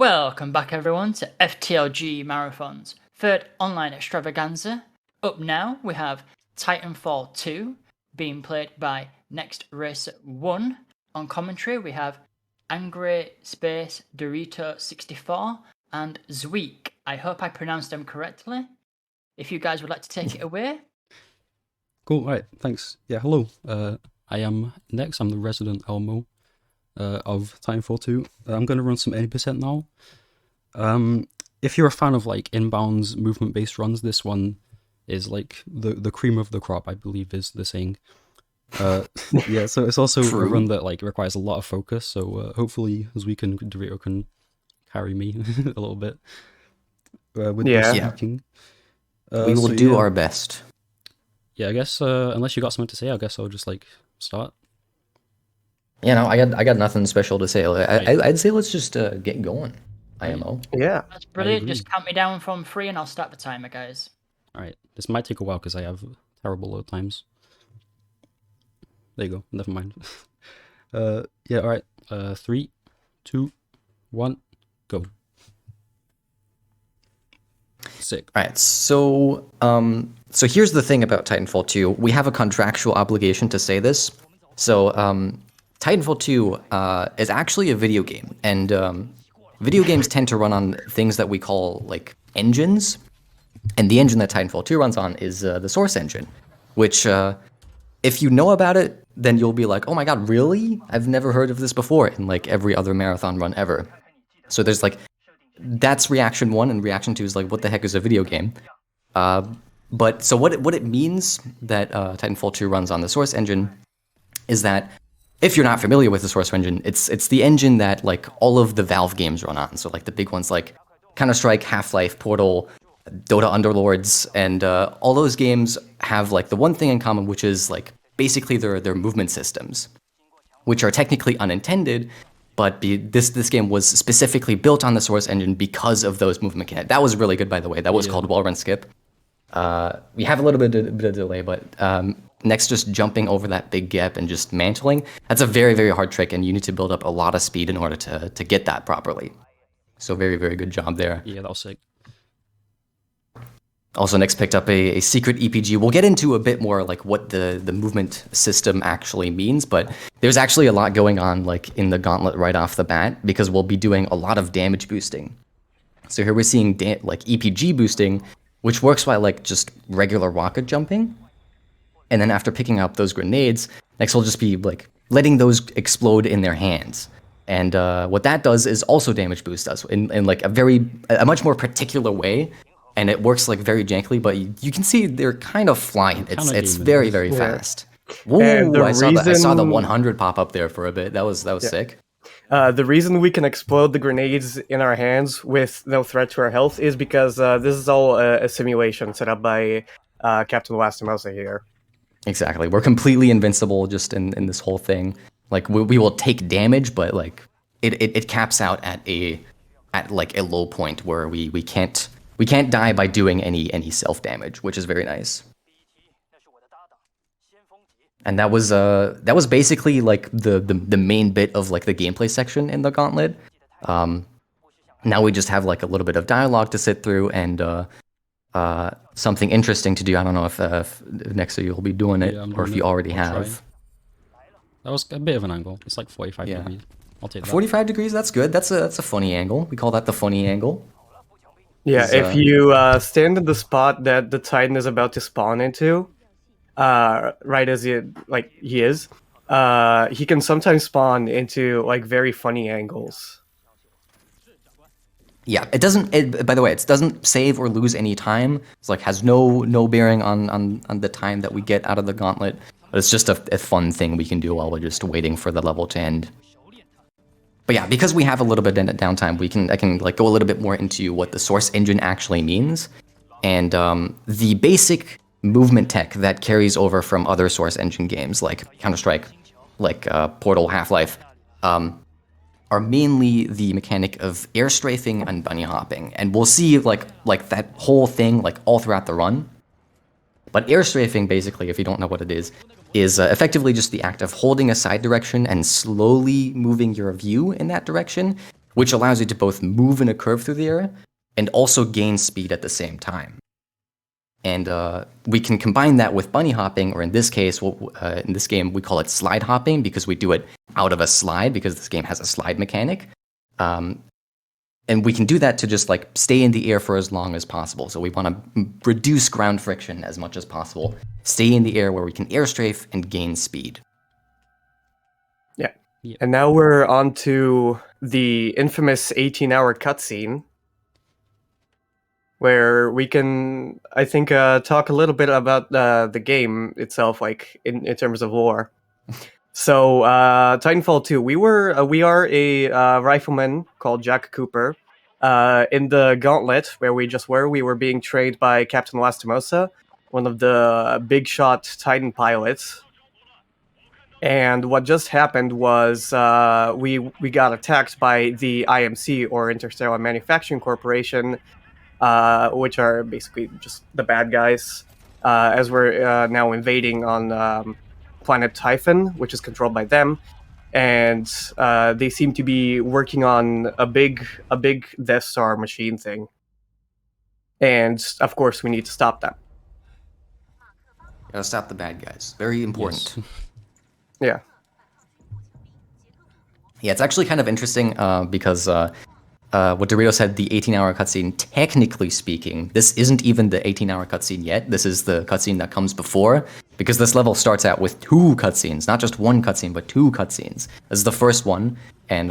Welcome back everyone to FTLG Marathon's third online extravaganza. Up now we have Titanfall 2 being played by Nextracer1. On commentary we have Angry Space Dorito 64 and Zweek. I hope I pronounced them correctly. If you guys would like to take it away. Cool, right, thanks. Yeah, hello. I am Nex, I'm the resident Elmo of Titanfall 2. I'm going to run some 80% now. If you're a fan of like inbounds movement-based runs, this one is like the cream of the crop, I believe is the saying. Yeah, so it's also a run that like requires a lot of focus, so hopefully Zweek and Dorito can carry me a little bit with this speaking. We will do our best. Yeah, I guess unless you got something to say, I guess I'll just like start. Yeah, no, I got nothing special to say. I'd say let's just get going. IMO. Yeah, that's brilliant. Just count me down from 3 and I'll start the timer, guys. All right, this might take a while because I have terrible load times. There you go. Never mind. Yeah. All right. 3, 2, 1, go. Sick. All right. So here's the thing about Titanfall 2. We have a contractual obligation to say this. So Titanfall 2 is actually a video game, and video games tend to run on things that we call like engines. And the engine that Titanfall 2 runs on is the Source engine, which if you know about it, then you'll be like, oh my god, really? I've never heard of this before in like every other marathon run ever. So there's like, that's reaction 1, and reaction 2 is like, what the heck is a video game? But so what it means that Titanfall 2 runs on the Source engine is that if you're not familiar with the Source engine, it's the engine that like all of the Valve games run on. So like the big ones like Counter-Strike, Half-Life, Portal, Dota Underlords, and all those games have like the one thing in common, which is like basically their movement systems, which are technically unintended, but this game was specifically built on the Source engine because of those movement mechanics. That was really good, by the way. That was called Wall Run Skip. We have a little bit of delay, but Next just jumping over that big gap and just mantling, that's a very, very hard trick, and you need to build up a lot of speed in order to get that properly. So very, very good job there. Yeah, that was sick. Also, Next picked up a secret EPG. We'll get into a bit more like what the movement system actually means, but there's actually a lot going on like in the gauntlet right off the bat, because we'll be doing a lot of damage boosting. So here we're seeing like EPG boosting, which works by like just regular rocket jumping. And then after picking up those grenades, Next will just be like letting those explode in their hands. And what that does is also damage boost us in like a much more particular way. And it works like very jankily, but you can see they're kind of flying. It's very, very fast. Ooh, I saw the 100 pop up there for a bit. That was sick. The reason we can explode the grenades in our hands with no threat to our health is because this is all a simulation set up by Captain Lastimosa here. Exactly. We're completely invincible just in this whole thing. Like we will take damage, but like it caps out at like a low point where we can't die by doing any self damage, which is very nice. And that was basically like the main bit of like the gameplay section in the gauntlet. Now we just have like a little bit of dialogue to sit through and something interesting to do. I don't know if next year you'll be doing it, or if you already have. Try. That was a bit of an angle. It's like 45 degrees. I'll take that. 45 degrees, that's good. That's a funny angle. We call that the funny angle. Yeah, if you stand in the spot that the Titan is about to spawn into, right as he is, he can sometimes spawn into like very funny angles. Yeah, it doesn't. By the way, it doesn't save or lose any time. It's like has no bearing on the time that we get out of the gauntlet. But it's just a fun thing we can do while we're just waiting for the level to end. But yeah, because we have a little bit of downtime, I can like go a little bit more into what the Source engine actually means, and the basic movement tech that carries over from other Source engine games like Counter-Strike, like Portal, Half-Life. Are mainly the mechanic of air strafing and bunny hopping, and we'll see like that whole thing like all throughout the run. But air strafing, basically, if you don't know what it is effectively just the act of holding a side direction and slowly moving your view in that direction which allows you to both move in a curve through the air and also gain speed at the same time. And we can combine that with bunny hopping, or in this case, in this game, we call it slide hopping because we do it out of a slide because this game has a slide mechanic. And we can do that to just like stay in the air for as long as possible. So we want to reduce ground friction as much as possible, stay in the air where we can air strafe and gain speed. Yeah. And now we're on to the infamous 18-hour cutscene, where we can, I think, talk a little bit about the game itself, like in terms of lore. So, Titanfall 2, we are a rifleman called Jack Cooper. In the Gauntlet, where we just were, we were being trained by Captain Lastimosa, one of the big shot Titan pilots. And what just happened was we got attacked by the IMC, or Interstellar Manufacturing Corporation, which are basically just the bad guys, as we're now invading on planet Typhon, which is controlled by them. And they seem to be working on a big Death Star machine thing. And of course, we need to stop them. Gotta stop the bad guys. Very important. Yes. Yeah. Yeah, it's actually kind of interesting because what Dorito said, the 18-hour cutscene, technically speaking, this isn't even the 18-hour cutscene yet. This is the cutscene that comes before, because this level starts out with 2 cutscenes, not just 1 cutscene, but 2 cutscenes. This is the first one, and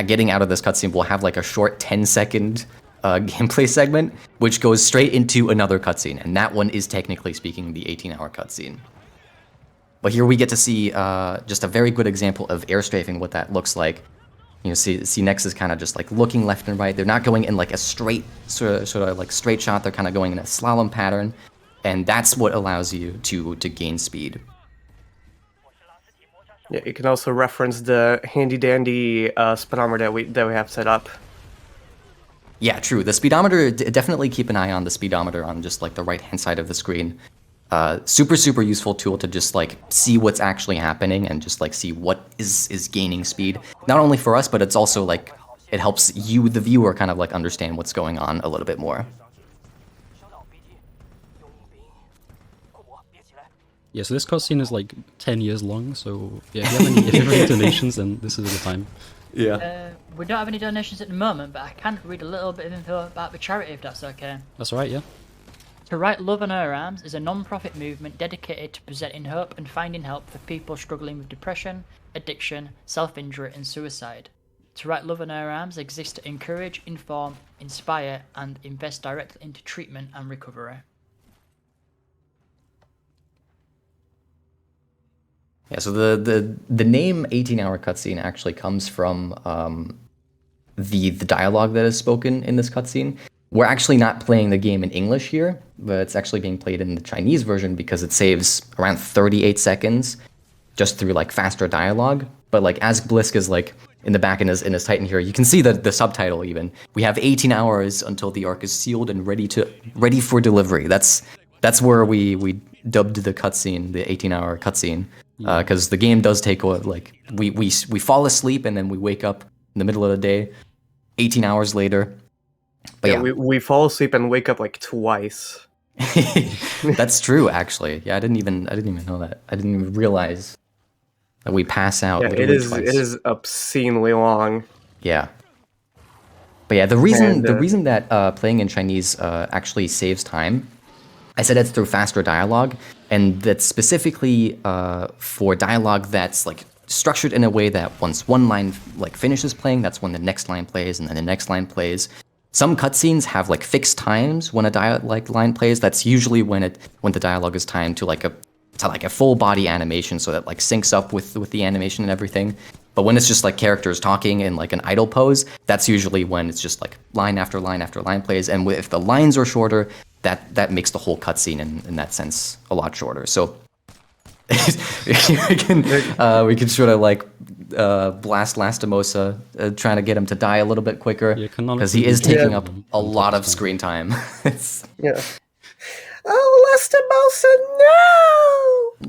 getting out of this cutscene, we'll have like a short 10-second gameplay segment, which goes straight into another cutscene, and that one is technically speaking the 18-hour cutscene. But here we get to see just a very good example of air strafing, what that looks like. You know, see Nex is kind of just like looking left and right. They're not going in like a straight sort of like straight shot. They're kind of going in a slalom pattern, and that's what allows you to gain speed. Yeah, you can also reference the handy dandy speedometer that we have set up. Yeah, true. The speedometer, definitely keep an eye on the speedometer on just like the right hand side of the screen. Super useful tool to just like see what's actually happening and just like see what is gaining speed. Not only for us, but it's also like it helps you, the viewer, kind of like understand what's going on a little bit more. Yeah, so this cutscene is like 10 years long, so yeah, if you have any donations, then this is the time. Yeah. We don't have any donations at the moment, but I can read a little bit of info about the charity if that's okay. That's alright, yeah. To Write Love on Her Arms is a non-profit movement dedicated to presenting hope and finding help for people struggling with depression, addiction, self-injury and suicide. To Write Love on Her Arms exists to encourage, inform, inspire and invest directly into treatment and recovery. Yeah, so the name 18-hour cutscene actually comes from the dialogue that is spoken in this cutscene. We're actually not playing the game in English here, but it's actually being played in the Chinese version because it saves around 38 seconds just through like faster dialogue. But like as Blisk is like in the back in his Titan here, you can see the subtitle even. We have 18 hours until the arc is sealed and ready for delivery. That's where we dubbed the cutscene, the 18-hour cutscene, because the game does take like we fall asleep and then we wake up in the middle of the day, 18 hours later. But yeah, we fall asleep and wake up like twice. That's true, actually. Yeah, I didn't even know that. I didn't even realize that we pass out. Yeah, it is obscenely long. Yeah. But yeah, the reason that playing in Chinese actually saves time, I said it's through faster dialogue, and that's specifically for dialogue that's like structured in a way that once one line like finishes playing, that's when the next line plays, and then the next line plays. Some cutscenes have like fixed times when a line plays. That's usually when the dialogue is timed to like a full body animation, so that like syncs up with the animation and everything. But when it's just like characters talking in like an idle pose, that's usually when it's just like line after line after line plays. And if the lines are shorter, that makes the whole cutscene in that sense a lot shorter. So we can sort of like blast Lastimosa, trying to get him to die a little bit quicker, because he is taking up a lot of screen time. Yeah. Oh, Lastimosa,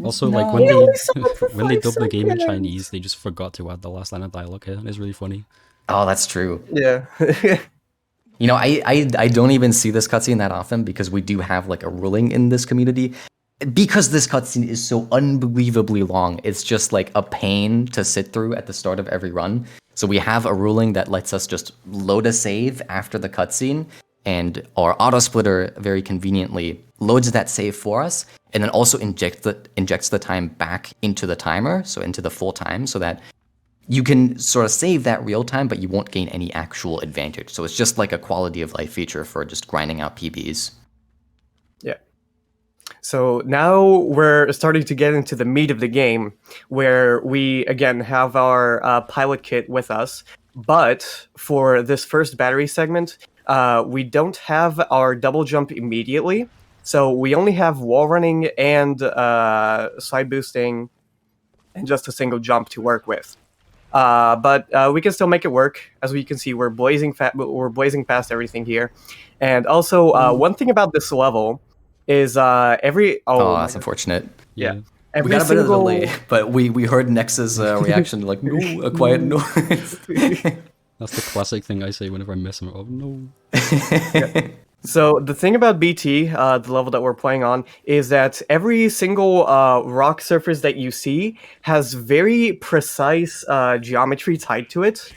no! Also, No. like when they dub the game in Chinese, they just forgot to add the last line of dialogue here, and it's really funny. Oh, that's true. Yeah. You know, I don't even see this cutscene that often because we do have like a ruling in this community. Because this cutscene is so unbelievably long, it's just like a pain to sit through at the start of every run. So we have a ruling that lets us just load a save after the cutscene, and our auto splitter very conveniently loads that save for us, and then also injects the time back into the timer, so into the full time, so that you can sort of save that real time, but you won't gain any actual advantage. So it's just like a quality of life feature for just grinding out PBs. Yeah. So now we're starting to get into the meat of the game, where we again have our pilot kit with us. But for this first battery segment, we don't have our double jump immediately. So we only have wall running and side boosting and just a single jump to work with. But we can still make it work. As we can see, we're blazing past everything here. And also, one thing about this level is every... Oh, that's unfortunate. Yeah. We got a bit of a delay, but we heard Nex's reaction, like, no, a quiet noise. That's the classic thing I say whenever I mess him up. No. Yeah. So the thing about BT, the level that we're playing on, is that every single rock surface that you see has very precise geometry tied to it.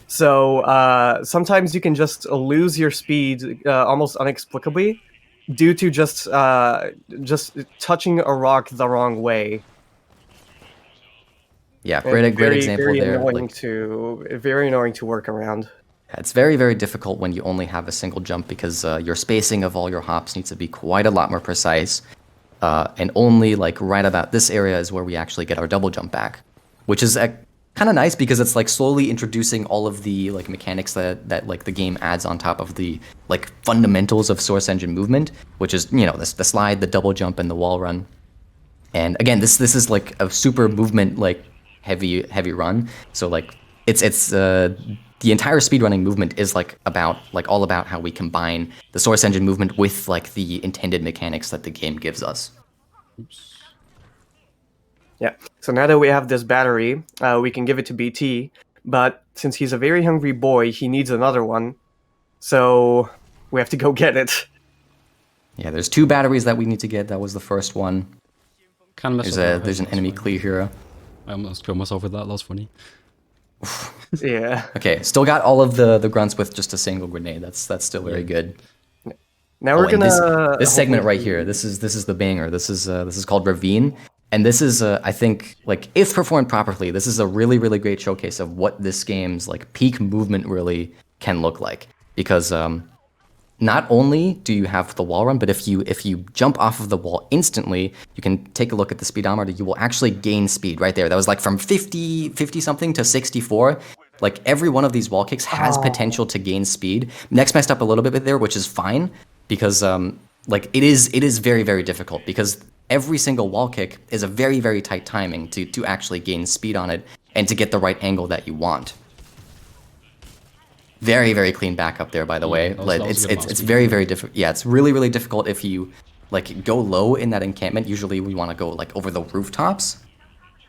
So sometimes you can just lose your speed almost inexplicably due to just touching a rock the wrong way. Yeah, great example very there. Very annoying to work around. It's very, very difficult when you only have a single jump because your spacing of all your hops needs to be quite a lot more precise. And only like right about this area is where we actually get our double jump back, which is kind of nice because it's like slowly introducing all of the like mechanics that like the game adds on top of the like fundamentals of Source Engine movement, which is, you know, the slide, the double jump, and the wall run. And again, this is like a super movement like heavy run. So like it's the entire speedrunning movement is all about how we combine the Source Engine movement with like the intended mechanics that the game gives us. Oops. Yeah. So now that we have this battery, we can give it to BT. But since he's a very hungry boy, he needs another one. So we have to go get it. Yeah, there's 2 batteries that we need to get. That was the first one. There's an enemy clear here. I almost killed myself with that. That was funny. Yeah. Okay, still got all of the grunts with just a single grenade. That's still very good. Now we're gonna this segment right here. This is the banger. This is called Ravine, and this is I think like if performed properly, this is a really great showcase of what this game's like peak movement really can look like. Because not only do you have the wall run, but if you jump off of the wall instantly, you can take a look at the speedometer. You will actually gain speed right there. That was like from 50 something to 64. Like every one of these wall kicks has potential to gain speed. Next messed up a little bit there, which is fine because like it is very difficult because every single wall kick is a very tight timing to actually gain speed on it and to get the right angle that you want. Very clean backup there, by the way. It's very difficult. Yeah, it's really difficult if you like go low in that encampment. Usually we want to go like over the rooftops,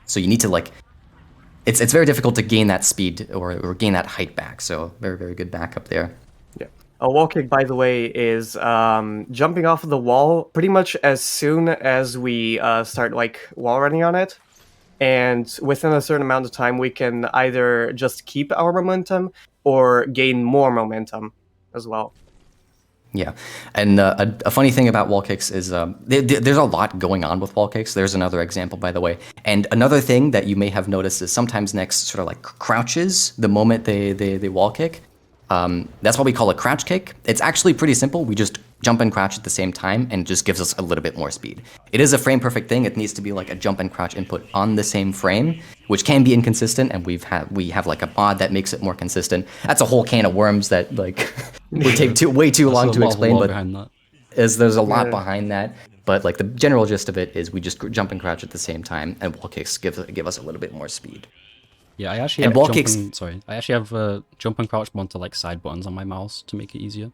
so you need to like. It's very difficult to gain that speed or gain that height back. So very good backup there. Yeah. A wall kick, by the way, is jumping off of the wall pretty much as soon as we start like wall running on it. And within a certain amount of time, we can either just keep our momentum or gain more momentum as well. Yeah, and a funny thing about wall kicks is there's a lot going on with wall kicks. There's another example, by the way. And another thing that you may have noticed is sometimes Next sort of like crouches the moment they wall kick. That's what we call a crouch kick. It's actually pretty simple. We just jump and crouch at the same time, and it just gives us a little bit more speed. It is a frame perfect thing. It needs to be like a jump and crouch input on the same frame, which can be inconsistent, and we have like a mod that makes it more consistent. That's a whole can of worms that like would take way too long to explain, but there's a lot behind that. But like the general gist of it is we just jump and crouch at the same time, and wall kicks give us a little bit more speed. Yeah, I actually have jump and crouch onto like side buttons on my mouse to make it easier.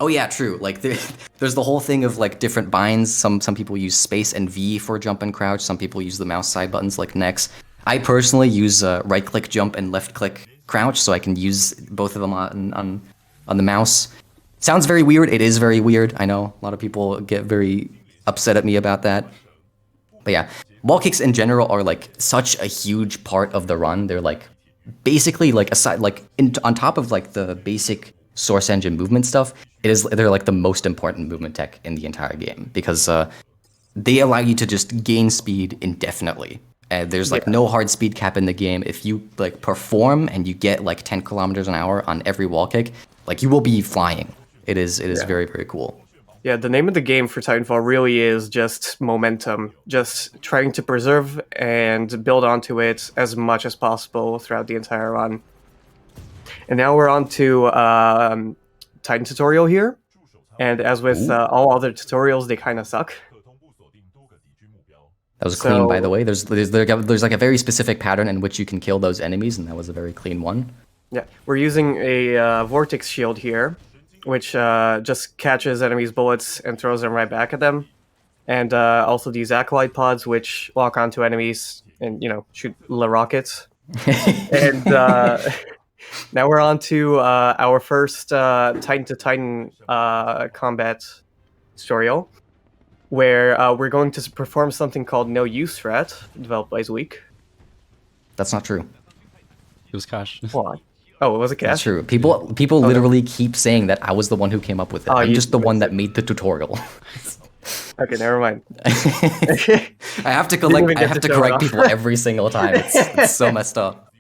Oh yeah, true. Like there's the whole thing of like different binds. Some people use space and V for jump and crouch. Some people use the mouse side buttons like Nex. I personally use right click jump and left click crouch, so I can use both of them on the mouse. Sounds very weird. It is very weird. I know a lot of people get very upset at me about that. But yeah, wall kicks in general are like such a huge part of the run. They're like basically like on top of like the basic source engine movement stuff. They're like the most important movement tech in the entire game because they allow you to just gain speed indefinitely. There's like no hard speed cap in the game. If you like perform and you get like 10 kilometers an hour on every wall kick, like you will be flying. It is very, very cool. Yeah, the name of the game for Titanfall really is just momentum, just trying to preserve and build onto it as much as possible throughout the entire run. And now we're on to Titan tutorial here, and as with all other tutorials, they kind of suck. That was clean, by the way. There's like a very specific pattern in which you can kill those enemies, and that was a very clean one. Yeah, we're using a vortex shield here, which just catches enemies' bullets and throws them right back at them. And also these acolyte pods, which lock onto enemies and, shoot the rockets. And now we're on to our first Titan-to-Titan combat tutorial, where we're going to perform something called No Use Threat, developed by Zweek. That's not true. It was Cash. Why? Oh, it was a Cash? That's true. People literally keep saying that I was the one who came up with it. I'm just the one that made the tutorial. Okay, never mind. I have to correct people every single time. It's so messed up.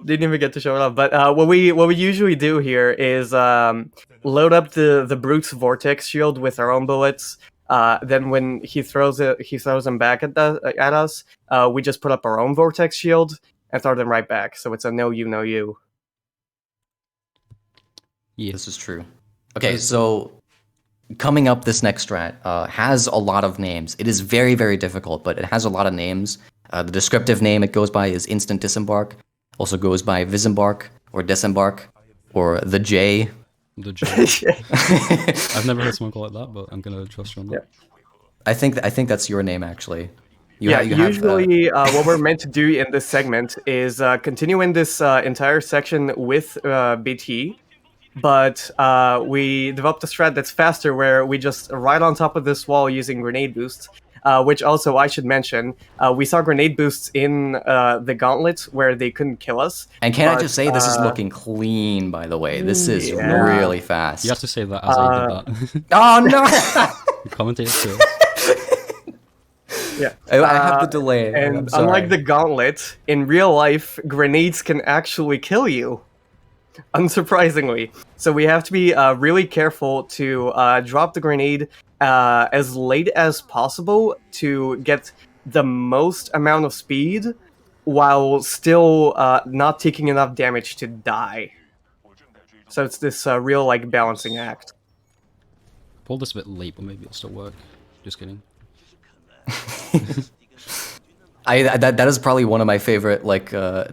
Didn't even get to show it off. But what we usually do here is load up the Brute's vortex shield with our own bullets. Then when he throws them back at us. We just put up our own vortex shield and throw them right back. So it's a no you. Yeah, this is true. Okay, so coming up, this next strat has a lot of names. It is very, very difficult, but it has a lot of names. The descriptive name it goes by is Instant Disembark. Also goes by Visembark or Disembark or the J. The J. I've never heard someone call it that, but I'm gonna trust you on that. Yeah. I think that's your name actually. Usually what we're meant to do in this segment is continue in this entire section with BT, but we developed a strat that's faster where we just ride on top of this wall using grenade boosts, which also I should mention, we saw grenade boosts in the gauntlet where they couldn't kill us. And can I just say, this is looking clean, by the way. This is really fast. You have to say that as I did that. Oh, no! Commentator too. Yeah, I have the delay. And unlike the gauntlet, in real life, grenades can actually kill you. Unsurprisingly. So we have to be really careful to drop the grenade as late as possible to get the most amount of speed while still not taking enough damage to die. So it's this real balancing act. Pulled this a bit late, but maybe it'll still work. Just kidding. That is probably one of my favorite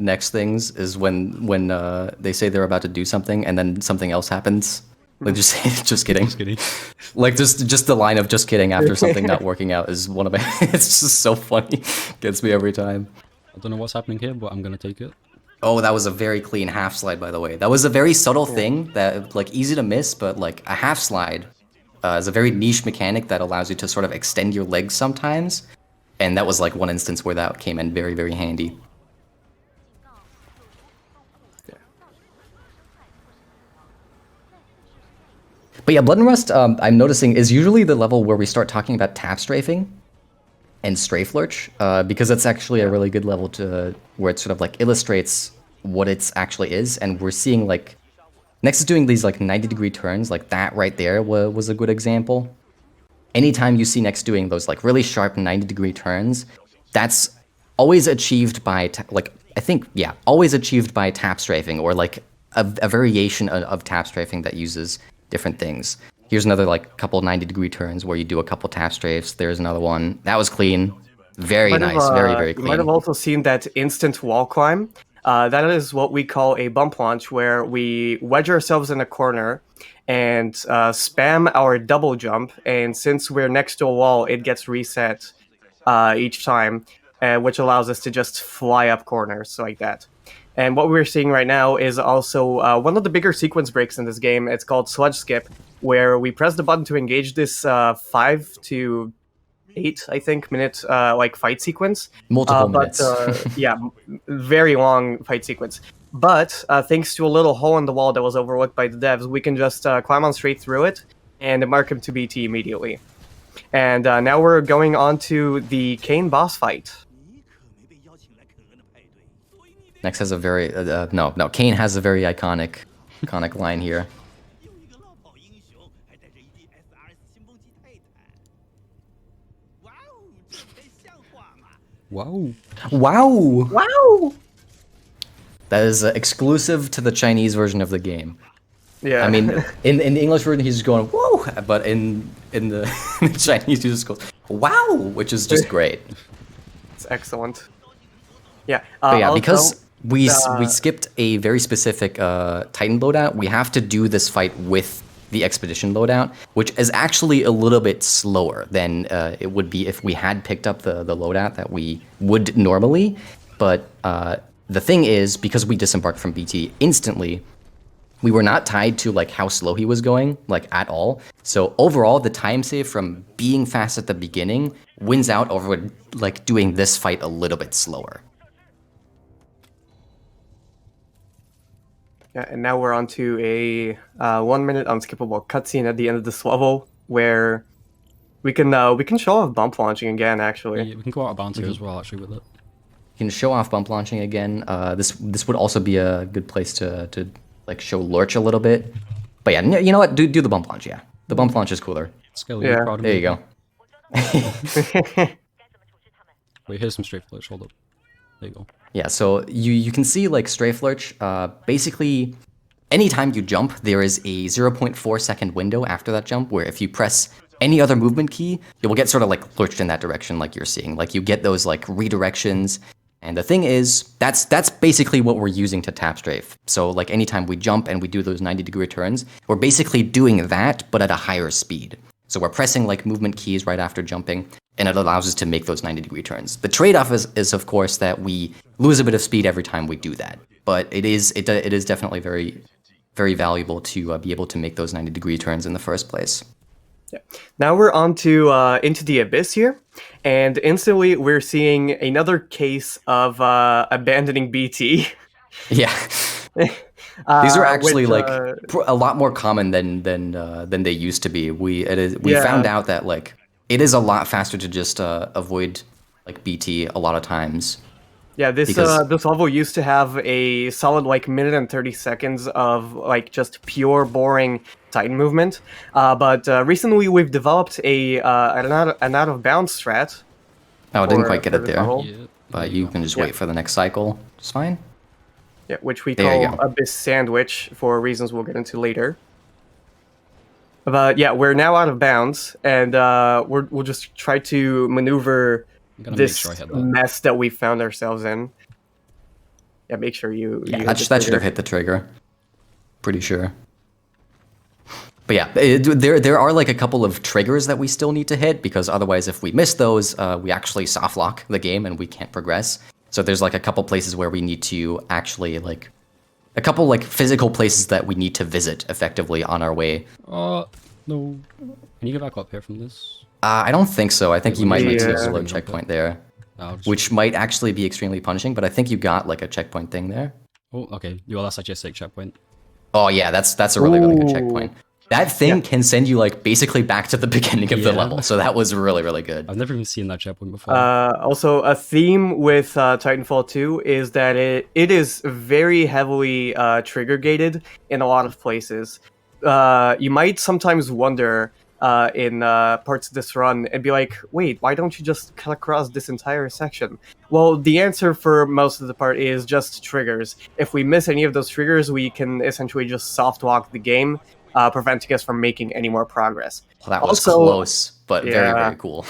next things is when they say they're about to do something and then something else happens. Like just kidding. Just kidding. Like just the line of just kidding after something not working out is one of my it's just so funny. Gets me every time. I don't know what's happening here, but I'm gonna take it. Oh, that was a very clean half slide, by the way. That was a very subtle thing that easy to miss, but a half slide is a very niche mechanic that allows you to sort of extend your legs sometimes. And that was one instance where that came in very, very handy. But yeah, Blood and Rust, I'm noticing, is usually the level where we start talking about tap strafing and strafe lurch, because that's actually a really good level where it sort of illustrates what it actually is. And we're seeing Next is doing these 90-degree turns, that right there was a good example. Anytime you see Next doing those really sharp 90-degree turns, that's always achieved by always achieved by tap strafing or a variation of tap strafing that uses different things. Here's another couple 90-degree turns where you do a couple tap strafes. There's another one that was clean, very nice, very very clean. You might have also seen that instant wall climb. That is what we call a bump launch, where we wedge ourselves in a corner and spam our double jump, and since we're next to a wall, it gets reset each time, which allows us to just fly up corners like that. And what we're seeing right now is also one of the bigger sequence breaks in this game. It's called Sludge Skip, where we press the button to engage this 5 to 8, I think, minute like fight sequence. Multiple minutes. Yeah, very long fight sequence. But thanks to a little hole in the wall that was overlooked by the devs, we can just climb on straight through it and mark him to BT immediately. And now we're going on to the Kane boss fight. Next has a very Kane has a very iconic line here. Wow. Wow! Wow! That is exclusive to the Chinese version of the game. Yeah. I mean, in the English version, he's just going whoa, but in the Chinese, he just goes wow, which is just great. It's excellent. Yeah. But yeah, also, because we skipped a very specific Titan loadout, we have to do this fight with the Expedition loadout, which is actually a little bit slower than it would be if we had picked up the loadout that we would normally. But the thing is, because we disembarked from BT instantly, we were not tied to like how slow he was going, like at all. So overall, the time save from being fast at the beginning wins out over like doing this fight a little bit slower. Yeah, and now we're on to a 1 minute unskippable cutscene at the end of this level where we can show off bump launching again. Actually, Yeah, we can go out of bounds here as well, actually, with it. You can show off bump launching again. This would also be a good place to like show lurch a little bit. But yeah, you know what? Do the bump launch. Yeah, the bump launch is cooler. Skelly, Yeah. proud of There me. you go. Wait, here's some straight flips. Hold up. There you go. Yeah, so you can see like strafe lurch. Basically, anytime you jump, there is a 0.4 second window after that jump where if you press any other movement key, you will get sort of like lurched in that direction like you're seeing. Like you get those like redirections. And the thing is, that's basically what we're using to tap strafe. So like anytime we jump and we do those 90-degree turns, we're basically doing that, but at a higher speed. So we're pressing like movement keys right after jumping, and it allows us to make those 90-degree turns. The trade-off is of course that we lose a bit of speed every time we do that. But it is definitely very, very valuable to be able to make those 90-degree turns in the first place. Yeah. Now we're on to Into the Abyss here, and instantly we're seeing another case of abandoning BT. Yeah. These are actually which, a lot more common than they used to be. We Yeah. found out that like it is a lot faster to just avoid like BT a lot of times. Yeah, this Because- this level used to have a solid like minute and 30 seconds of like just pure boring Titan movement, but recently we've developed an out of bounds strat. Oh, I didn't for- quite get for it this there, level. Yeah. but you can just Yeah. wait for the next cycle. It's fine. Yeah, which we There you call go. Abyss Sandwich for reasons we'll get into later. But yeah, we're now out of bounds, and we'll just try to maneuver I'm gonna this make sure I hit that. mess that we found ourselves in. Yeah, make sure you. Yeah, hit that the should have trigger. hit the trigger. Pretty sure. But yeah, there are like a couple of triggers that we still need to hit because otherwise, if we miss those, we actually soft lock the game and we can't progress. So there's like a couple places where we need to actually like a couple like physical places that we need to visit effectively on our way. No. Can you get back up here from this? I don't think so. I think you might need to Yeah. load checkpoint there, No, I'll just- which might actually be extremely punishing. But I think you got like a checkpoint thing there. Oh, okay. Well, that's actually a sick checkpoint. Oh yeah, that's a really good Ooh. checkpoint. That thing Yeah. can send you like basically back to the beginning of the Yeah. level. So that was really good. I've never even seen that checkpoint before. Also, a theme with Titanfall 2 is that it is very heavily trigger gated in a lot of places. You might sometimes wonder in parts of this run and be like, wait, why don't you just cut across this entire section? Well, the answer for most of the part is just triggers. If we miss any of those triggers, we can essentially just soft lock the game, preventing us from making any more progress. Well, that was Also- close, but very Yeah. cool.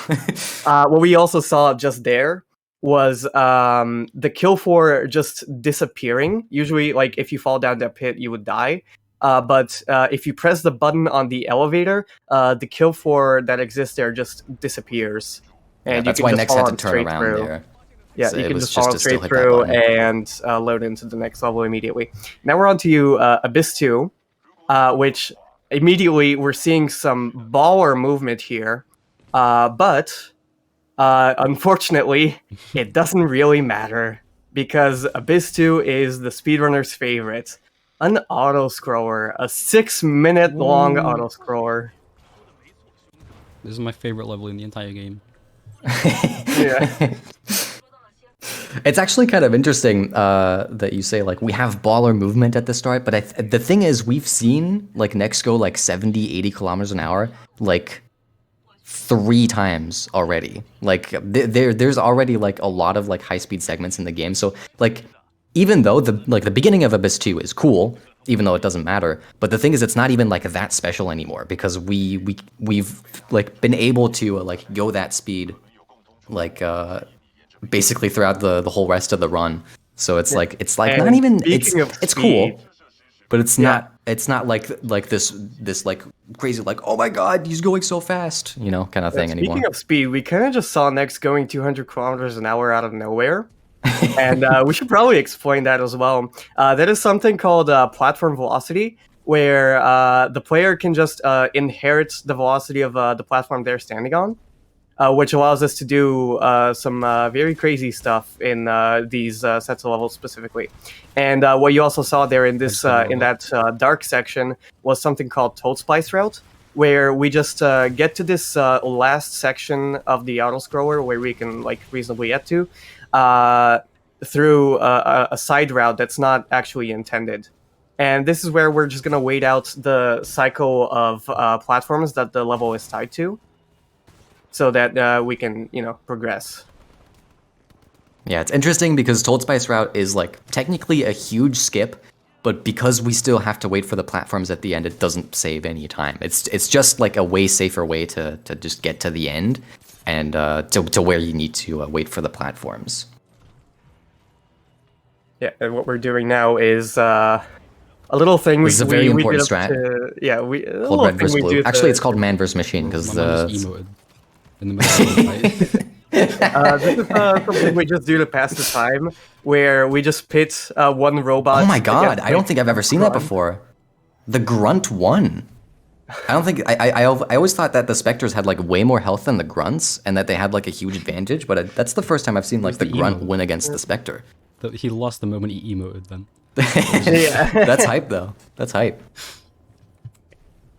What we also saw just there was the kill for just disappearing. Usually, like if you fall down that pit, you would die. But if you press the button on the elevator, the kill for that exists there just disappears, and Yeah, you that's can why just Nex fall had to on turn straight around through. there. Yeah, So you it can was just just follow to still straight hit that through button. and load into the next level immediately. Now we're on to Abyss 2, which immediately we're seeing some baller movement here. But unfortunately, it doesn't really matter because Abyss 2 is the speedrunner's favorite. An auto-scroller, a 6-minute long Whoa. auto-scroller. This is my favorite level in the entire game. Yeah. It's actually kind of interesting that you say like we have baller movement at the start, but the thing is we've seen like Nex go like 70, 80 kilometers an hour like 3 times already. Like there's already like a lot of like high speed segments in the game. So like even though the beginning of Abyss 2 is cool, even though it doesn't matter, but the thing is it's not even like that special anymore because we've like been able to like go that speed like basically throughout the whole rest of the run. So it's like not And even speaking of it's speed, cool, but it's yeah. not like this like crazy like oh my god he's going so fast kind of thing anymore. Speaking of speed, we kind of just saw Nex going 200 kilometers an hour out of nowhere. And we should probably explain that as well. That is something called platform velocity, where the player can just inherit the velocity of the platform they're standing on, which allows us to do some very crazy stuff in these sets of levels specifically. And what you also saw there in this in that dark section was something called Toad Splice Route, where we just get to this last section of the auto scroller where we can like reasonably get to through a side route that's not actually intended. And this is where we're just gonna wait out the cycle of platforms that the level is tied to, so that we can, progress. Yeah, it's interesting because Toad Spice Route is like technically a huge skip, but because we still have to wait for the platforms at the end, it doesn't save any time. It's just like a way safer way to just get to the end and to where you need to wait for the platforms. Yeah, and what we're doing now is a little thing This is a very important we did strat to, yeah, a called little Red thing vs we Blue. do Actually, to, it's called Man vs Machine because My man just emoted in the middle of the fight. this is something we just do to pass the time, where we just pit one robot. Oh my god, against, I don't think I've ever seen that before. The Grunt won. I don't think I always thought that the Spectres had like way more health than the Grunts and that they had like a huge advantage, but that's the first time I've seen like the Grunt win against the Spectre. He lost the moment he emoted then. Yeah. That's hype though. That's hype.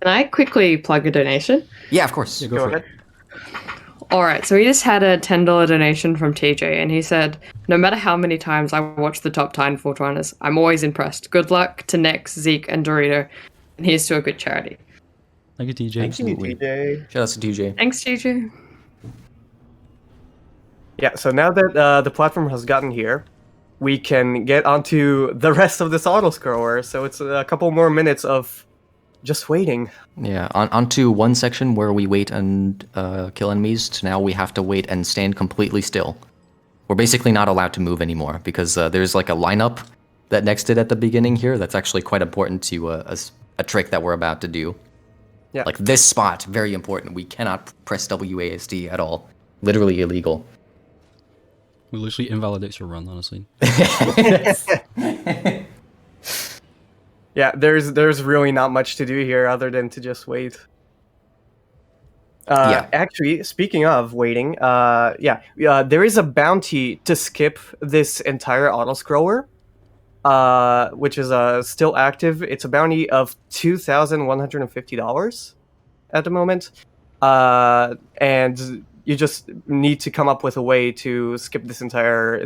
Can I quickly plug a donation? Yeah, of course. Yeah, Go for ahead. it. Alright, so we just had a $10 donation from TJ, and he said, no matter how many times I watch the top Titanfall runners, I'm always impressed. Good luck to Nex, Zeke, and Dorito, and here's to a good charity. Thank you, TJ. Thank you, TJ. Shout out to TJ. Thanks, TJ. Yeah, so now that the platform has gotten here, we can get onto the rest of this auto scroller. So it's a couple more minutes of just waiting. Yeah, onto one section where we wait and kill enemies, to now we have to wait and stand completely still. We're basically not allowed to move anymore because there's like a lineup that Nex did at the beginning here that's actually quite important to a trick that we're about to do. Yeah. Like this spot, very important. We cannot press WASD at all. Literally illegal. It literally invalidates your run, honestly. Yeah, there's really not much to do here other than to just wait. Yeah. Actually, speaking of waiting, there is a bounty to skip this entire auto scroller, which is still active. It's a bounty of $2,150 at the moment, and you just need to come up with a way to skip this entire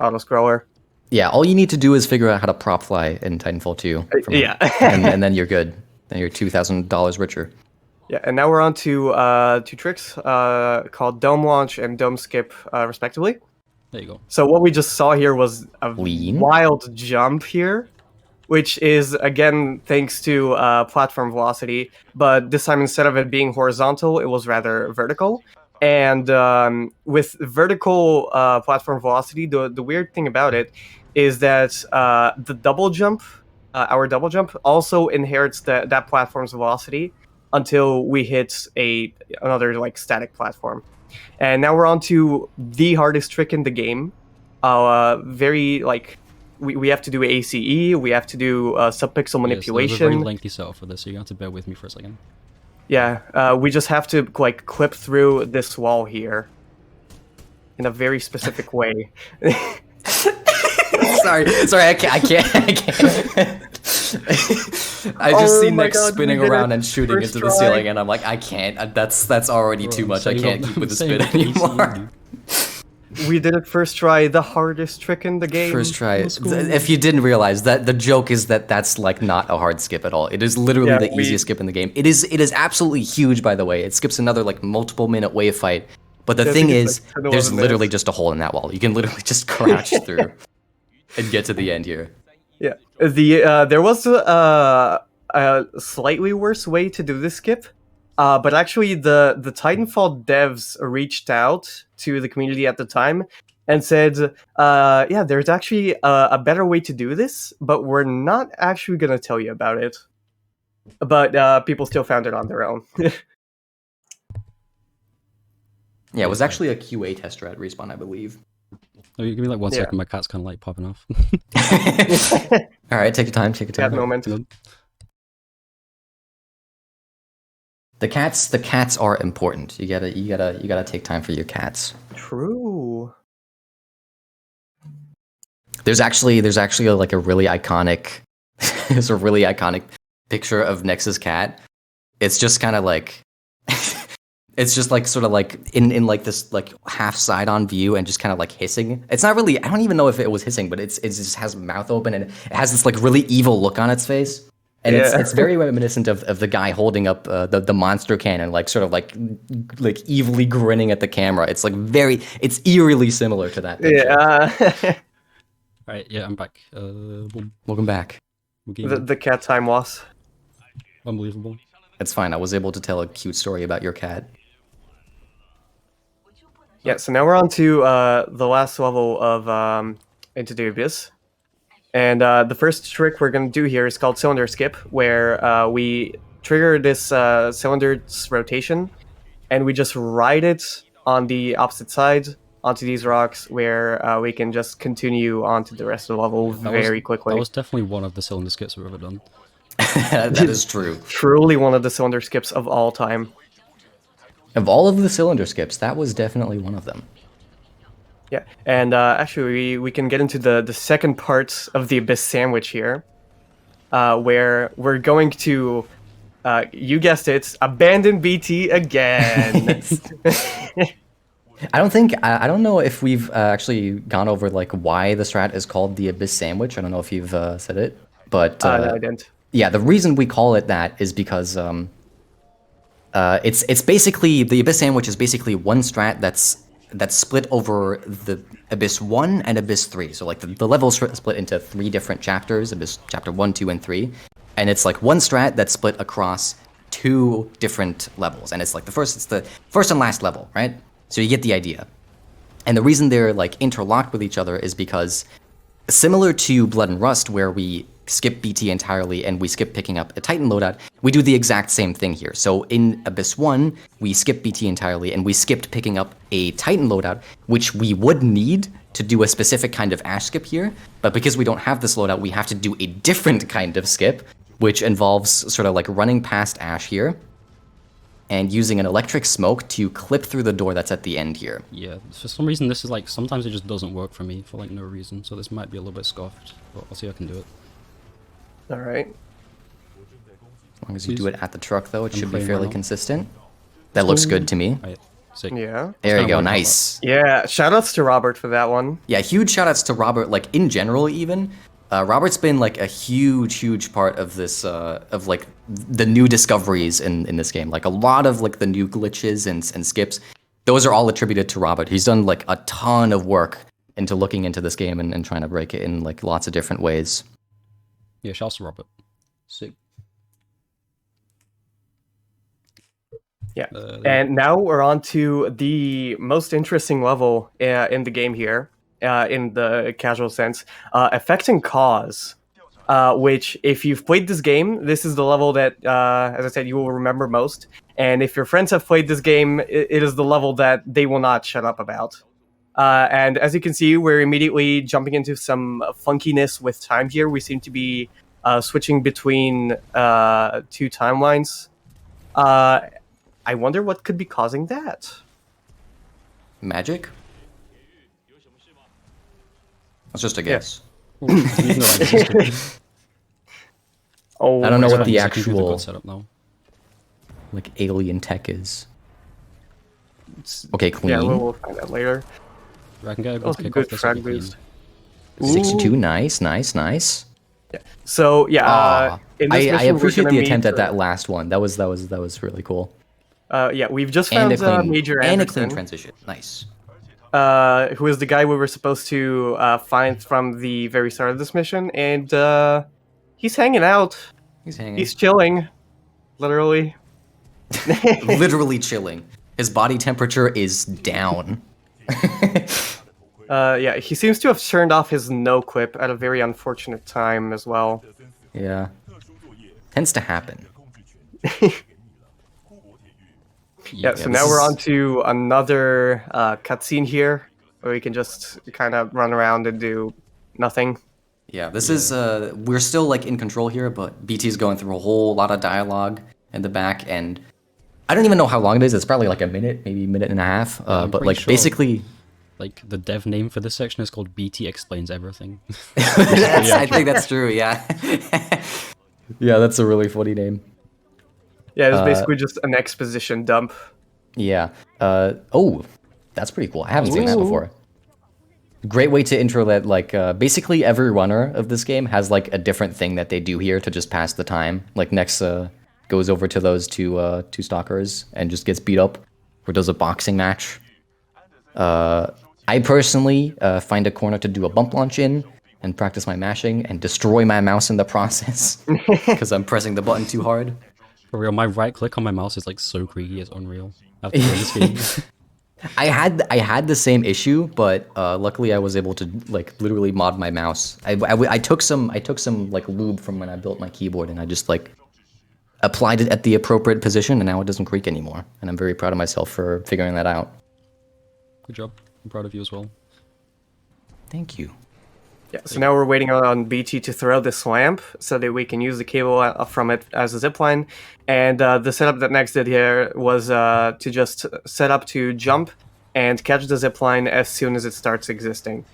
auto scroller. Yeah, all you need to do is figure out how to prop fly in Titanfall 2. Yeah. and then you're good. Then you're $2,000 richer. Yeah, and now we're on to two tricks called Dome Launch and Dome Skip, respectively. There you go. So what we just saw here was a Lean? wild jump here, which is, again, thanks to platform velocity, but this time instead of it being horizontal, it was rather vertical. And with vertical platform velocity, the weird thing about it is that the double jump, our double jump, also inherits that platform's velocity until we hit another like static platform. And now we're on to the hardest trick in the game. Very like we have to do ACE, we have to do subpixel manipulation. Yeah, so there's a very lengthy setup for this, so you have to bear with me for a second. Yeah, we just have to like clip through this wall here in a very specific way. sorry, I can't. I just see my Nex God, spinning we did around it. and shooting First into the try. ceiling, and I'm like, I can't. That's already too much. I can't keep with the spin anymore. We did it first try, the hardest trick in the game. First try. If you didn't realize that, the joke is that that's like not a hard skip at all. It is literally the easiest skip in the game. It is absolutely huge, by the way. It skips another like multiple minute wave fight. But the thing is, like there's literally just a hole in that wall. You can literally just crouch through and get to the end here. Yeah, there was a slightly worse way to do this skip, but actually the Titanfall devs reached out to the community at the time and said, yeah, there's actually a better way to do this, but we're not actually gonna tell you about it. But people still found it on their own. Yeah, it was actually a QA tester at Respawn, I believe. Oh, give me like 1 second. My cat's kind of like popping off. All right, take your time. That moment. The cats are important. You gotta take time for your cats. True. There's actually like a really iconic there's a really iconic picture of Nex's cat. It's just kind of like it's just like sort of like in like this like half side on view and just kind of like hissing. It's not really, I don't even know if it was hissing, but it just has mouth open and it has this like really evil look on its face. And it's very reminiscent of the guy holding up the monster cannon, like sort of like evilly grinning at the camera. It's like it's eerily similar to that picture. Yeah. Alright, yeah, I'm back. Welcome back. The cat time loss. Unbelievable. It's fine. I was able to tell a cute story about your cat. Yeah, so now we're on to the last level of Into the Abyss. And the first trick we're going to do here is called Cylinder Skip, where we trigger this cylinder's rotation, and we just ride it on the opposite side onto these rocks, where we can just continue on to the rest of the level very quickly. That was definitely one of the cylinder skips we've ever done. That is true. Truly one of the cylinder skips of all time. Of all of the cylinder skips, that was definitely one of them. Yeah, and actually we can get into the second part of the Abyss Sandwich here, where we're going to, you guessed it, abandon BT again. I don't know if we've actually gone over like why the strat is called the Abyss Sandwich. I don't know if you've said it, but no, I didn't. Yeah, the reason we call it that is because it's basically the Abyss Sandwich is basically one strat that's split over the Abyss 1 and Abyss 3. So like the levels split into 3 different chapters, Abyss chapter 1, 2, and 3. And it's like one strat that's split across 2 different levels. And it's like it's the first and last level, right? So you get the idea. And the reason they're like interlocked with each other is because similar to Blood and Rust, where we skip BT entirely and we skip picking up a Titan loadout, we do the exact same thing here. So in Abyss 1, we skip BT entirely and we skipped picking up a Titan loadout, which we would need to do a specific kind of Ash skip here, but because we don't have this loadout, we have to do a different kind of skip, which involves sort of like running past Ash here and using an electric smoke to clip through the door that's at the end here. Yeah, for some reason this is like, sometimes it just doesn't work for me for like no reason, so this might be a little bit scuffed, but I'll see if I can do it. Alright. As long as you do it at the truck though, it should be playing fairly right now. consistent. That looks good to me. Alright, sick. Yeah. There you kinda go, what I thought. nice. Yeah, shoutouts to Robert for that one. Yeah, huge shoutouts to Robert, like in general even. Robert's been like a huge part of this, of like the new discoveries in this game. Like a lot of like the new glitches and skips, those are all attributed to Robert. He's done like a ton of work into looking into this game and trying to break it in like lots of different ways. Yeah, shouts to Robert. Sick. Yeah. And now we're on to the most interesting level in the game here, in the casual sense, Effect and Cause. which, if you've played this game, this is the level that, as I said, you will remember most. And if your friends have played this game, it is the level that they will not shut up about. And as you can see, we're immediately jumping into some funkiness with time here. We seem to be switching between 2 timelines. I wonder what could be causing that. Magic? That's just a guess. Oh, I don't know what the Computer actual got set up now. like alien tech is. Okay, clean. Yeah, we'll find out later. I can get a That was good a kick good off this. frag will be clean. boost. 62, nice, nice, nice. So yeah, in this I mission, we're appreciate gonna the attempt meet, at that last one. That was really cool. Yeah, we've just And found a clean Major and a Anderson, clean transition. Nice. who is the guy we were supposed to find from the very start of this mission, and he's hanging out. He's hanging. He's chilling, literally. Literally chilling. His body temperature is down. Yeah, he seems to have turned off his no-clip at a very unfortunate time as well. Yeah. Tends to happen. Yeah, so this now we're is- on to another cutscene here, where we can just kind of run around and do nothing. Yeah, this is we're still like in control here, but BT's going through a whole lot of dialogue in the back, and I don't even know how long it is. It's probably like a minute, maybe a minute and a half. I'm But pretty like sure. basically, Like the dev name for this section is called BT Explains Everything. I think that's true. Yeah. Yeah, that's a really funny name. Yeah, it's basically just an exposition dump. Yeah. Oh, that's pretty cool. I haven't seen that Ooh. before. Great way to intro that. Like, basically every runner of this game has like a different thing that they do here to just pass the time. Like Nex goes over to those two stalkers and just gets beat up, or does a boxing match. I personally find a corner to do a bump launch in and practice my mashing and destroy my mouse in the process because I'm pressing the button too hard. For real, my right click on my mouse is like so creaky, it's unreal. After playing this game. I had the same issue, but luckily I was able to like literally mod my mouse. I took some like lube from when I built my keyboard and I just like applied it at the appropriate position and now it doesn't creak anymore. And I'm very proud of myself for figuring that out. Good job. I'm proud of you as well. Thank you. Yeah, so now we're waiting on BT to throw this lamp so that we can use the cable from it as a zipline. And the setup that Nex did here was to just set up to jump and catch the zipline as soon as it starts existing.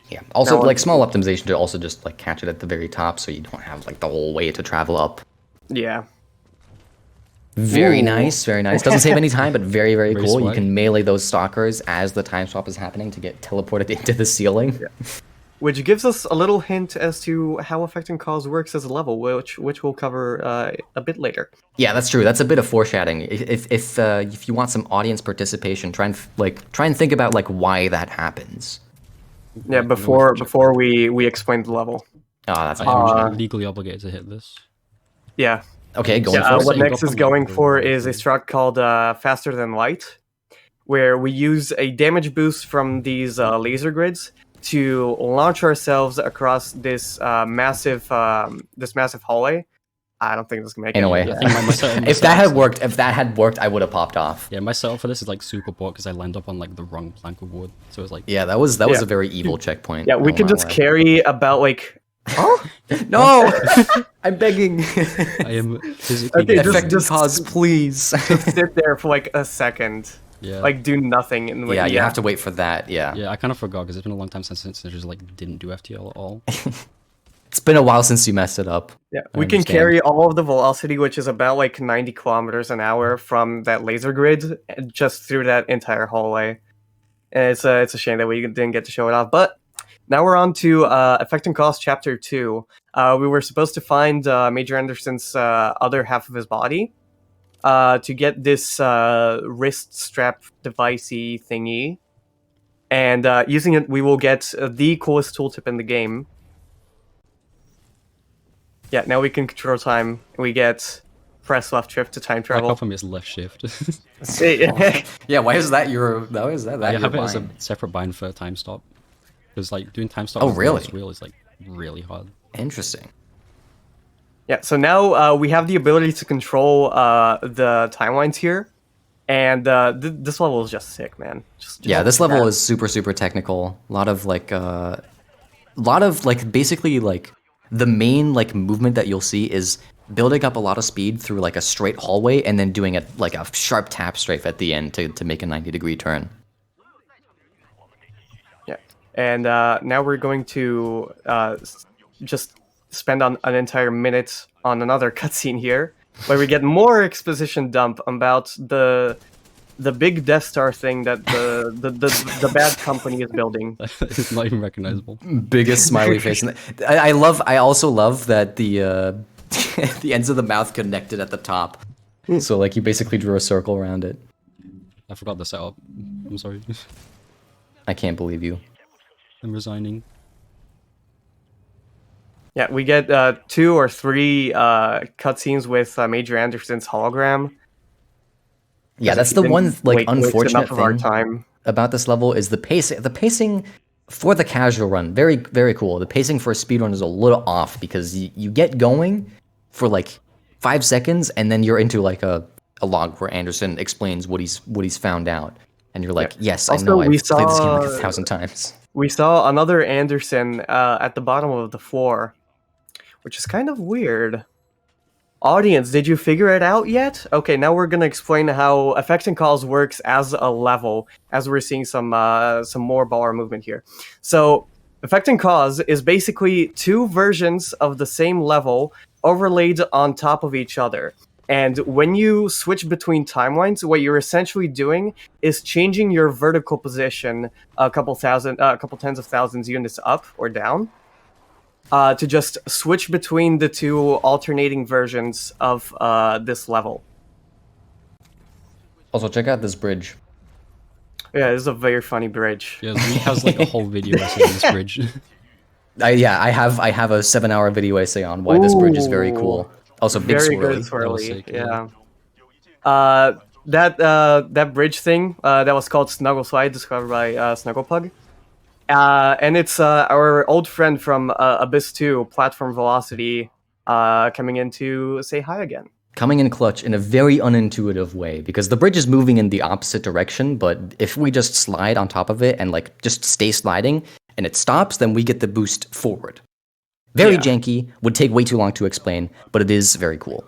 Yeah. Also, Now, like small optimization to also just like catch it at the very top so you don't have like the whole way to travel up. Yeah. Very Ooh. nice, very nice. Doesn't save any time, but very, very Very cool. You swag. can melee those stalkers as the time swap is happening to get teleported into the ceiling. Which gives us a little hint as to how Affecting Cause works as a level, which we'll cover a bit later. Yeah, that's true. That's a bit of foreshadowing. If you want some audience participation, try and think about like why that happens. Yeah, before we explain the level. Oh, that's I unfortunate. am legally obligated to hit this. Yeah. Okay, going Yeah, for what it. Nex is going for is a strat called Faster Than Light, where we use a damage boost from these laser grids to launch ourselves across this massive hallway. I don't think this can make In a it. way. I think my setup- If that had worked, I would have popped off. Yeah, my setup for this is like super poor because I land up on like the wrong plank of wood. So it's like Yeah, that was Yeah. a very evil checkpoint. Yeah, we I can won't just lie. carry about like. No, I'm begging. I am physically Okay, dead. Effective just- cause, please. sit there for like a second, Yeah. like do nothing, and Yeah, you have to wait for that. Yeah. Yeah, I kind of forgot because it's been a long time since I just like didn't do FTL at all. It's been a while since you messed it up. Yeah, I we can understand. carry all of the velocity, which is about like 90 kilometers an hour from that laser grid, just through that entire hallway. And it's a shame that we didn't get to show it off. But now we're on to Affecting Cause Chapter 2. We were supposed to find Major Anderson's other half of his body to get this wrist strap devicey thingy. And using it, we will get the coolest tooltip in the game. Yeah, now we can control time. We get press left shift to time Back travel. up from his left shift. Yeah, why is that that I your have it as a bind? separate bind for time stop. Because like doing time stop Oh, with really? this wheel is like really hard. Interesting. Yeah, so now we have the ability to control the timelines here, and this level is just sick, man. Just Yeah, this level rad. is super, super technical. A lot of basically like the main like movement that you'll see is building up a lot of speed through like a straight hallway and then doing a sharp tap strafe at the end to make a 90-degree turn. Yeah, and now we're going to just spend on an entire minute on another cutscene here, where we get more exposition dump about the big Death Star thing that the bad company is building. It's not even recognizable. Biggest smiley face. I also love that the the ends of the mouth connected at the top. So like you basically drew a circle around it. I forgot the setup. I'm sorry. I can't believe you. I'm resigning. Yeah, we get 2 or 3 cutscenes with Major Anderson's hologram. Yeah, that's the one like Waste unfortunate enough of our thing time. about this level is the pacing. The pacing for the casual run, very, very cool. The pacing for a speed run is a little off because you get going for like 5 seconds and then you're into like a log where Anderson explains what he's found out. And you're like, yes, Also, I know, I've we played this game like saw- 1,000 times. We saw another Anderson at the bottom of the floor, which is kind of weird. Audience, did you figure it out yet? Okay, now we're gonna explain how Effects and Cause works as a level, as we're seeing some more baller movement here. So, Effect and Cause is basically 2 versions of the same level overlaid on top of each other. And when you switch between timelines, what you're essentially doing is changing your vertical position a couple tens of thousands units up or down. To just switch between the 2 alternating versions of this level. Also, check out this bridge. Yeah, this is a very funny bridge. Yeah, Zeke has like a whole video essay on this bridge. I have a 7-hour video essay on why this bridge is very cool. Also, big Very swirly. good That was swirly. sick, Yeah. That bridge thing that was called Snuggle Slide, discovered by Snugglepug. And it's our old friend from Abyss 2, Platform Velocity, coming in to say hi again. Coming in clutch in a very unintuitive way because the bridge is moving in the opposite direction, but if we just slide on top of it and like just stay sliding and it stops, then we get the boost forward. Very Yeah. janky, would take way too long to explain, but it is very cool.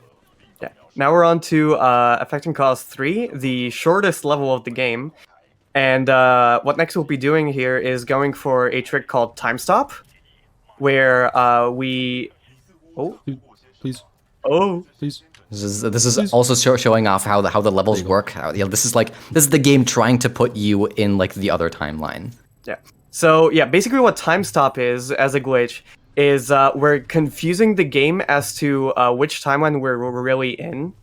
Yeah. Now we're on to Effect and Cause 3, the shortest level of the game. And what next we'll be doing here is going for a trick called Time Stop, where we... Oh, Please, oh, please. This is also showing off how the levels work. This is the game trying to put you in like the other timeline. yeah. So, yeah, basically what Time Stop is, as a glitch, is we're confusing the game as to which timeline we're really in.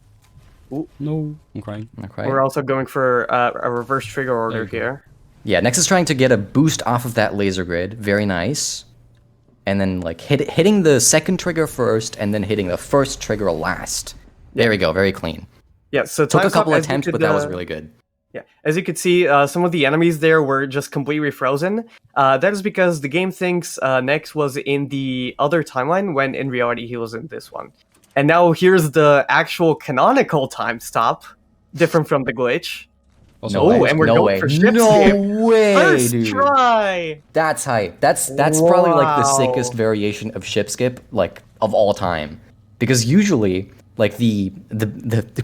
No, I'm crying. Okay. We're also going for a reverse trigger order There you go. here. Yeah, Nex is trying to get a boost off of that laser grid. Very nice. And then like hitting the second trigger first, and then hitting the first trigger last. There we go. Very clean. Yeah, so Took Time a couple Stop, as you attempts, could, but that was really good. Yeah, as you could see, some of the enemies there were just completely frozen. That is because the game thinks Nex was in the other timeline when in reality he was in this one. And now here's the actual canonical time stop, different from the glitch. Also, No way. and we're no going way. for ship No skip. way, First dude. try! That's hype. That's probably like the Wow. sickest variation of ship skip like of all time. Because usually like the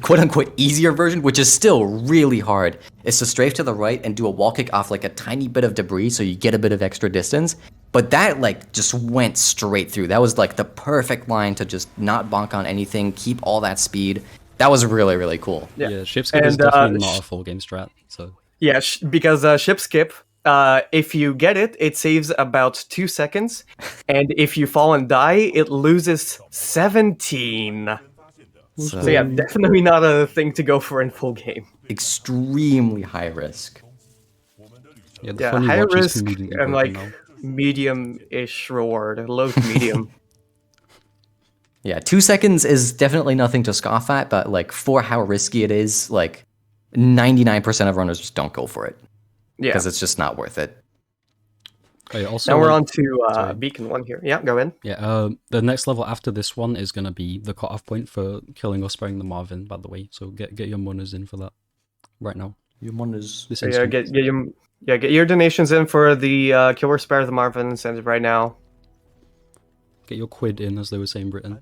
quote unquote easier version, which is still really hard, is to strafe to the right and do a wall kick off like a tiny bit of debris so you get a bit of extra distance. But that like just went straight through. That was like the perfect line to just not bonk on anything, keep all that speed. That was really, really cool. yeah, ship skip is And, definitely not a full game strat. So Yeah, because ship skip, if you get it, it saves about 2 seconds. And if you fall and die, it loses 17. So yeah, definitely not a thing to go for in full game. Extremely high risk. yeah, the Yeah, funny high watch is risk conveniently and broken like now. medium-ish reward, low to medium. Yeah, 2 seconds is definitely nothing to scoff at, but like for how risky it is, like 99% of runners just don't go for it Yeah, because it's just not worth it. Oh, yeah, also, Now we're like, on to sorry. Beacon 1 here. Yeah, go in. Yeah, the next level after this one is gonna be the cutoff point for killing or sparing the Marvin, by the way. So get your monies in for that right now. Your one is This So yeah, instant. get your donations in for the Kill or Spare the Marvin incentive right now. Get your quid in, as they would say in Britain.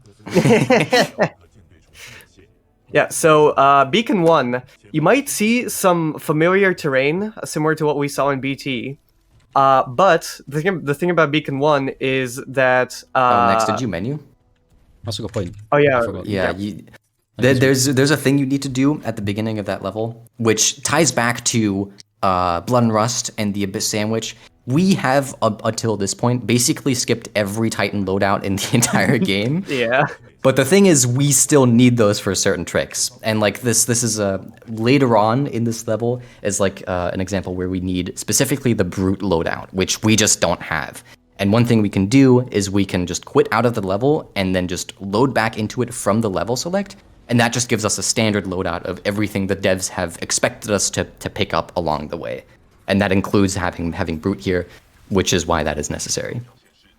Yeah, so Beacon 1, you might see some familiar terrain similar to what we saw in BT. But the thing about Beacon 1 is that Next, did you menu? That's a good point. Oh yeah, I forgot. Yeah, yeah. there's a thing you need to do at the beginning of that level, which ties back to Blood and Rust and the Abyss Sandwich. We have, up until this point, basically skipped every Titan loadout in the entire game. Yeah. But the thing is, we still need those for certain tricks. And like this is later on in this level is like an example where we need specifically the brute loadout, which we just don't have. And one thing we can do is we can just quit out of the level and then just load back into it from the level select. And that just gives us a standard loadout of everything the devs have expected us to pick up along the way. And that includes having brute here, which is why that is necessary.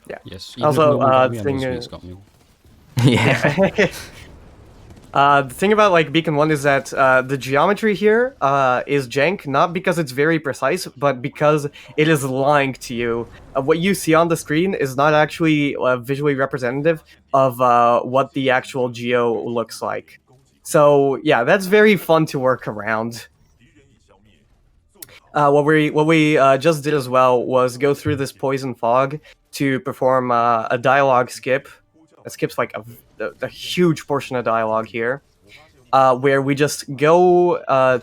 Yeah. Yes. Also, the thing thing is- got me. Yeah. The thing about like Beacon 1 is that the geometry here is jank, not because it's very precise, but because it is lying to you. What you see on the screen is not actually visually representative of what the actual geo looks like. So yeah, that's very fun to work around. What we just did as well was go through this poison fog to perform a dialogue skip. It skips like a huge portion of dialogue here, where we just go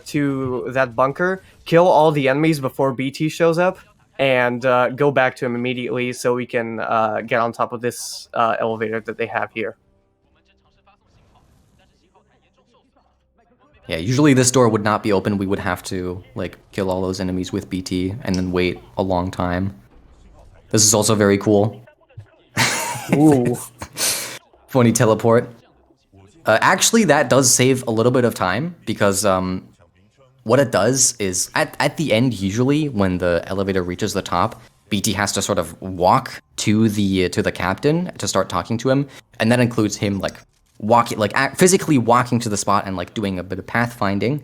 to that bunker, kill all the enemies before BT shows up, and go back to him immediately so we can get on top of this elevator that they have here. Yeah, usually this door would not be open. We would have to like kill all those enemies with BT and then wait a long time. This is also very cool. Ooh. Funny teleport. Actually, that does save a little bit of time because what it does is at the end, usually when the elevator reaches the top, BT has to sort of walk to the captain to start talking to him, and that includes him like physically walking to the spot and like doing a bit of pathfinding.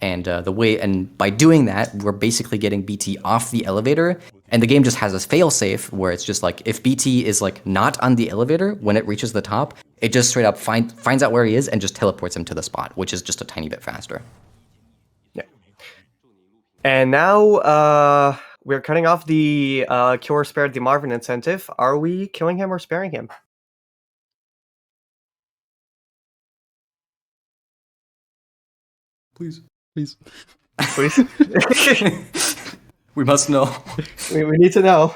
And by doing that, we're basically getting BT off the elevator, and the game just has a failsafe where it's just like if BT is like not on the elevator when it reaches the top, it just straight up finds out where he is and just teleports him to the spot, which is just a tiny bit faster. Yeah. And now we're cutting off the Kill or Spare the Marvin incentive. Are we killing him or sparing him? Please. Please. We must know. we need to know.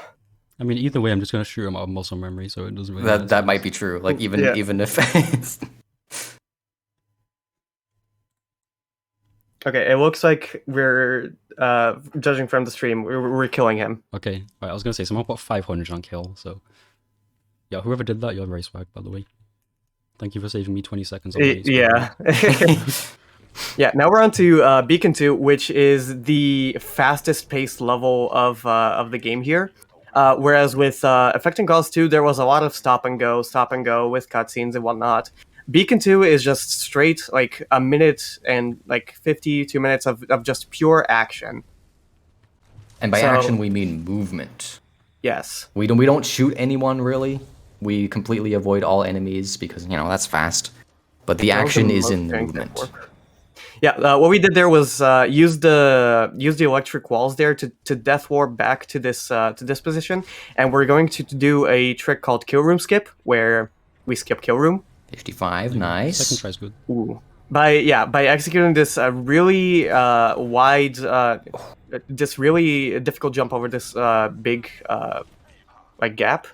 I mean, either way, I'm just gonna shoot him out of muscle memory, so it doesn't really. That might be true. Like even if it's... Okay, it looks like we're judging from the stream. We're killing him. Okay, right. I was gonna say someone put 500 on kill, so yeah, whoever did that, you're very swag, by the way. Thank you for saving me 20 seconds. On the Yeah. Yeah, now we're on to Beacon 2, which is the fastest paced level of the game here. Whereas with Affecting Cause 2, there was a lot of stop and go with cutscenes and whatnot. Beacon 2 is just straight, like, a minute and, like, 52 minutes of just pure action. And by action, we mean movement. Yes. We don't shoot anyone, really. We completely avoid all enemies because, that's fast. But the action is in the movement. Yeah, what we did there was use the electric walls there to death warp back to this position, and we're going to do a trick called Kill Room Skip, where we skip Kill Room. 55, nice. Second try's good. Ooh. By executing this really wide, this really difficult jump over this big like gap,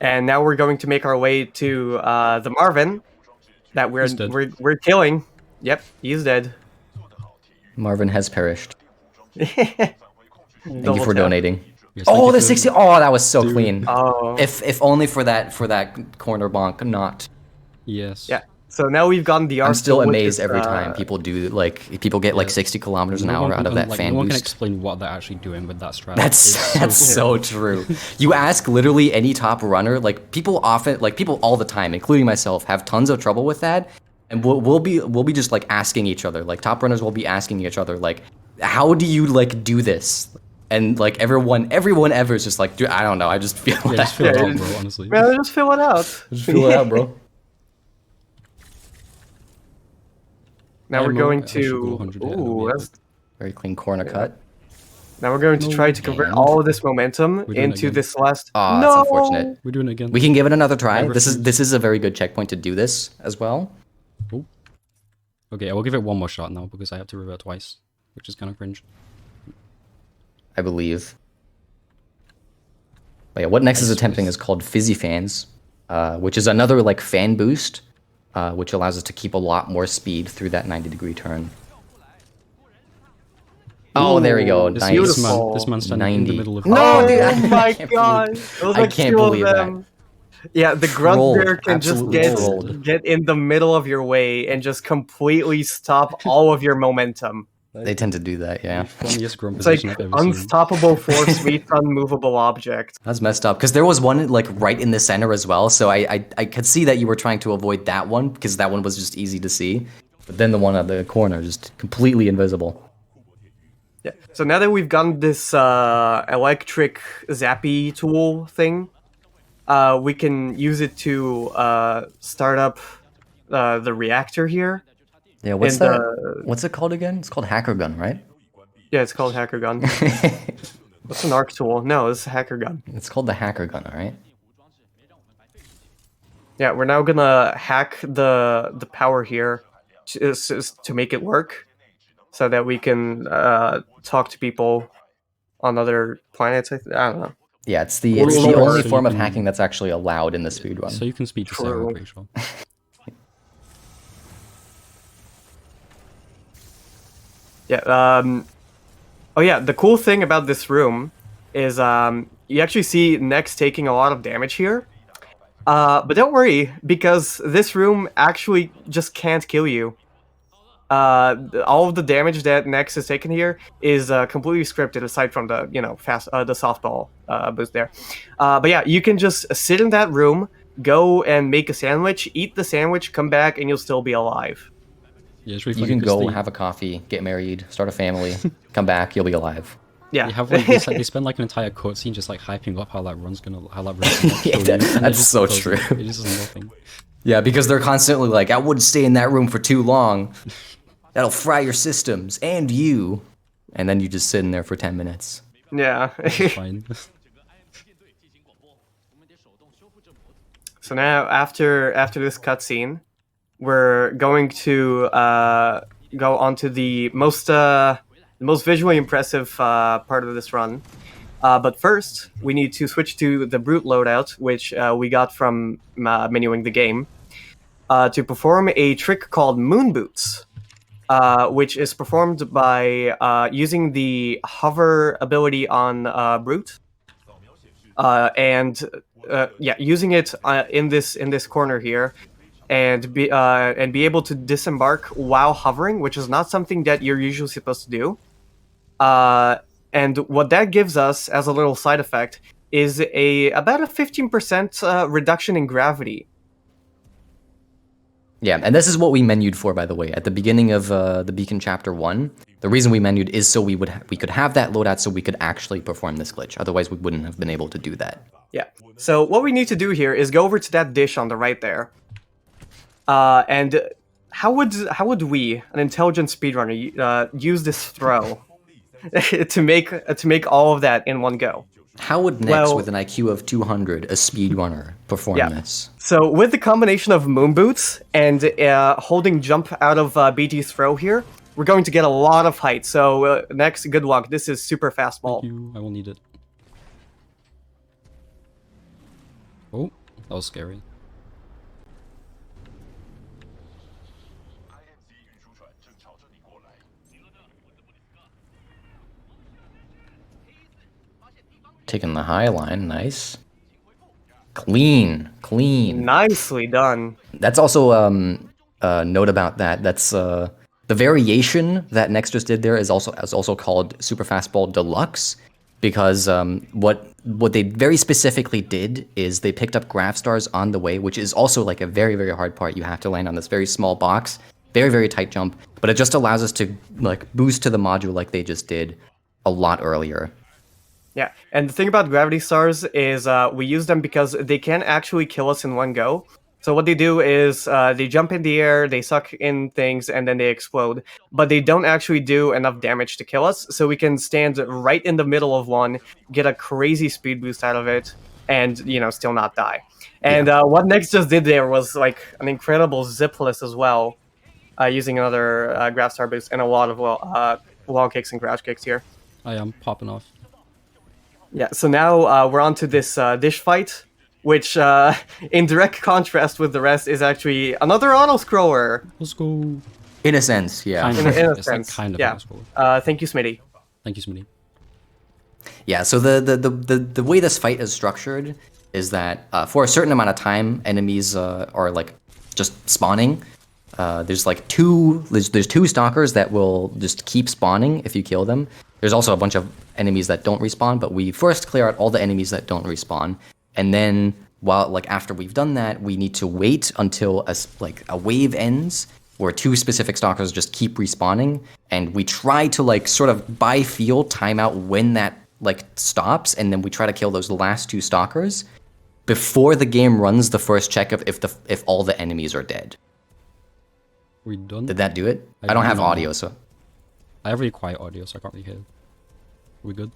and now we're going to make our way to the Marvin that we're killing. Yep, he's dead. Marvin has perished. Thank you Double for tap. donating. Yes, thank Oh, you the for- 60. Oh, that was so clean. Oh. If only for that corner bonk, not. Yes. Yeah. So now we've gotten the I'm arc. still which amazed is, every time people do people get like 60 kilometers an hour out of that fan no one can boost. explain what they're actually doing with that strat. That's so true. You ask literally any top runner, like people all the time, including myself, have tons of trouble with that, and we'll be just like asking each other, like top runners will be asking each other, like, how do you like do this? And like everyone ever is just like, dude, I don't know, I just feel Yeah, just feel it out, bro, honestly. Man, just fill it out. Just feel it out, bro. Now we're I'm going I should go to. 100 ahead of Ooh, you. that's. Very clean corner cut. Now we're going to try to convert And- all of this momentum doing it into again. this last. Aw, no! that's unfortunate. We're doing it again. We can give it another try. I This refuse. is a very good checkpoint to do this as well. Okay, I will give it one more shot now because I have to revert twice, which is kind of cringe. I believe. But yeah, what Nex is attempting is called Fizzy Fans, which is another like fan boost, which allows us to keep a lot more speed through that 90-degree turn. Oh, there we go. This, Nice. beautiful. this man's standing in 90. the middle of. No, dude, I oh my can't god! believe- Those I are can't two of believe that. them. Yeah, the grunt Trolled, bear can just absolutely trolled. get in the middle of your way and just completely stop all of your momentum. They tend to do that, yeah. Funniest grunt It's like position I've ever seen. unstoppable force meets unmovable object. That's messed up because there was one like right in the center as well. So I could see that you were trying to avoid that one because that one was just easy to see. But then the one at the corner just completely invisible. Yeah. So now that we've gotten this electric zappy tool thing, we can use it to start up the reactor here. Yeah, what's And, that? What's it called again? It's called Hacker Gun, right? Yeah, it's called Hacker Gun. What's an arc tool? No, it's Hacker Gun. It's called the Hacker Gun, all right? Yeah, we're now gonna hack the power here to make it work, so that we can talk to people on other planets. I don't know. Yeah, it's the Lord. only So form you of can- hacking that's actually allowed in the speedrun. So you can speak to Sarah, True. I'm pretty sure. Yeah. Oh yeah. The cool thing about this room is you actually see Nex taking a lot of damage here. But don't worry, because this room actually just can't kill you. All of the damage that Nex has taken here is completely scripted, aside from the the softball boost there. But yeah, you can just sit in that room, go and make a sandwich, eat the sandwich, come back, and you'll still be alive. Yeah, it's really You funny can 'cause go they- have a coffee, get married, start a family, come back, you'll be alive. Yeah. They have like they spend like an entire cutscene just like hyping up how that run's gonna Yeah, kill you, that- and it that's just so doesn't. true. It just does nothing. Yeah, because they're constantly like, I wouldn't stay in that room for too long. That'll fry your systems and you. And then you just sit in there for 10 minutes. Yeah. It's fine. So now, after this cutscene, we're going to go on to the most visually impressive part of this run. But first, we need to switch to the brute loadout, which we got from menuing the game, to perform a trick called Moon Boots, which is performed by using the hover ability on brute, and using it in this corner here, and be able to disembark while hovering, which is not something that you're usually supposed to do. And what that gives us as a little side effect is about a 15% reduction in gravity. Yeah, and this is what we menued for, by the way. At the beginning of the Beacon Chapter 1, the reason we menued is so we could have that loadout so we could actually perform this glitch. Otherwise, we wouldn't have been able to do that. Yeah. So what we need to do here is go over to that dish on the right there. And how would we, an intelligent speedrunner, use this throw to make all of that in one go? How would Nex, Well- with an IQ of 200, a speedrunner, perform Yeah. this? So with the combination of moon boots and holding jump out of BT's throw here, we're going to get a lot of height. So next, good luck. This is super fastball. Thank you. I will need it. Oh, that was scary. Taking the high line, nice. Clean. Nicely done. That's also note about that. That's the variation that Nextracer did there is also called Super Fastball Deluxe, because what they very specifically did is they picked up graph stars on the way, which is also like a very, very hard part. You have to land on this very small box, very, very tight jump, but it just allows us to like boost to the module like they just did a lot earlier. Yeah, and the thing about gravity stars is we use them because they can actually kill us in one go. So what they do is they jump in the air, they suck in things, and then they explode. But they don't actually do enough damage to kill us, so we can stand right in the middle of one, get a crazy speed boost out of it, and still not die. And what Nex just did there was like an incredible zipless as well, using another graph star boost and a lot of wall kicks and crouch kicks here. I am popping off. Yeah, so now we're on to this dish fight, which, in direct contrast with the rest, is actually another auto-scroller. Let's go. In a sense, yeah. In a It's sense, like kind of yeah. auto-scroller. Thank you, Smitty. Thank you, Smitty. Yeah, so the way this fight is structured is that for a certain amount of time, enemies are like just spawning. There's two stalkers that will just keep spawning if you kill them. There's also a bunch of enemies that don't respawn, but we first clear out all the enemies that don't respawn, and then after we've done that, we need to wait until a wave ends where two specific stalkers just keep respawning, and we try to sort of by feel time out when that stops, and then we try to kill those last two stalkers before the game runs the first check of if all the enemies are dead. We done? Did that do it? I don't have audio, so I have really quiet audio, so I can't really hear. We good?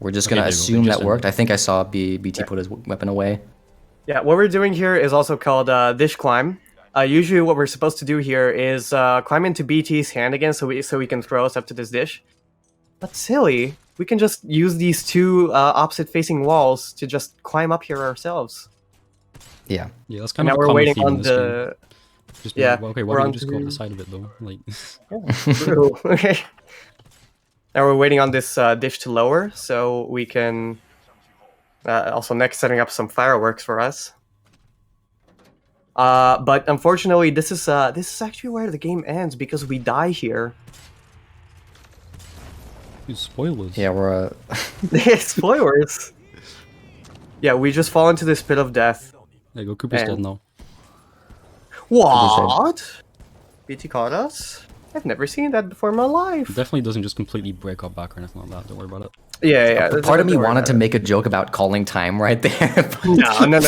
we're just gonna assume that worked. I think I saw BT put his weapon away. Yeah, what we're doing here is also called dish climb. Usually what we're supposed to do here is climb into BT's hand again so we can throw us up to this dish. But silly, we can just use these two opposite facing walls to just climb up here ourselves. Yeah. Yeah, that's kind Now of a we're common waiting theme in on this game. the... Just yeah, well, okay, we're why don't on you just go up to- the side of it though? Like, True. Okay. Now we're waiting on this dish to lower, so we can... also next setting up some fireworks for us. But unfortunately, this is actually where the game ends because we die here. dude, spoilers. Yeah, we're Spoilers. Yeah, we just fall into this pit of death. There you go, Cooper's dead And- now. What? BT caught us? I've never seen that before in my life. It definitely doesn't just completely break our back or anything like that. Don't worry about it. Yeah. part of me wanted to make a joke about calling time right there. No.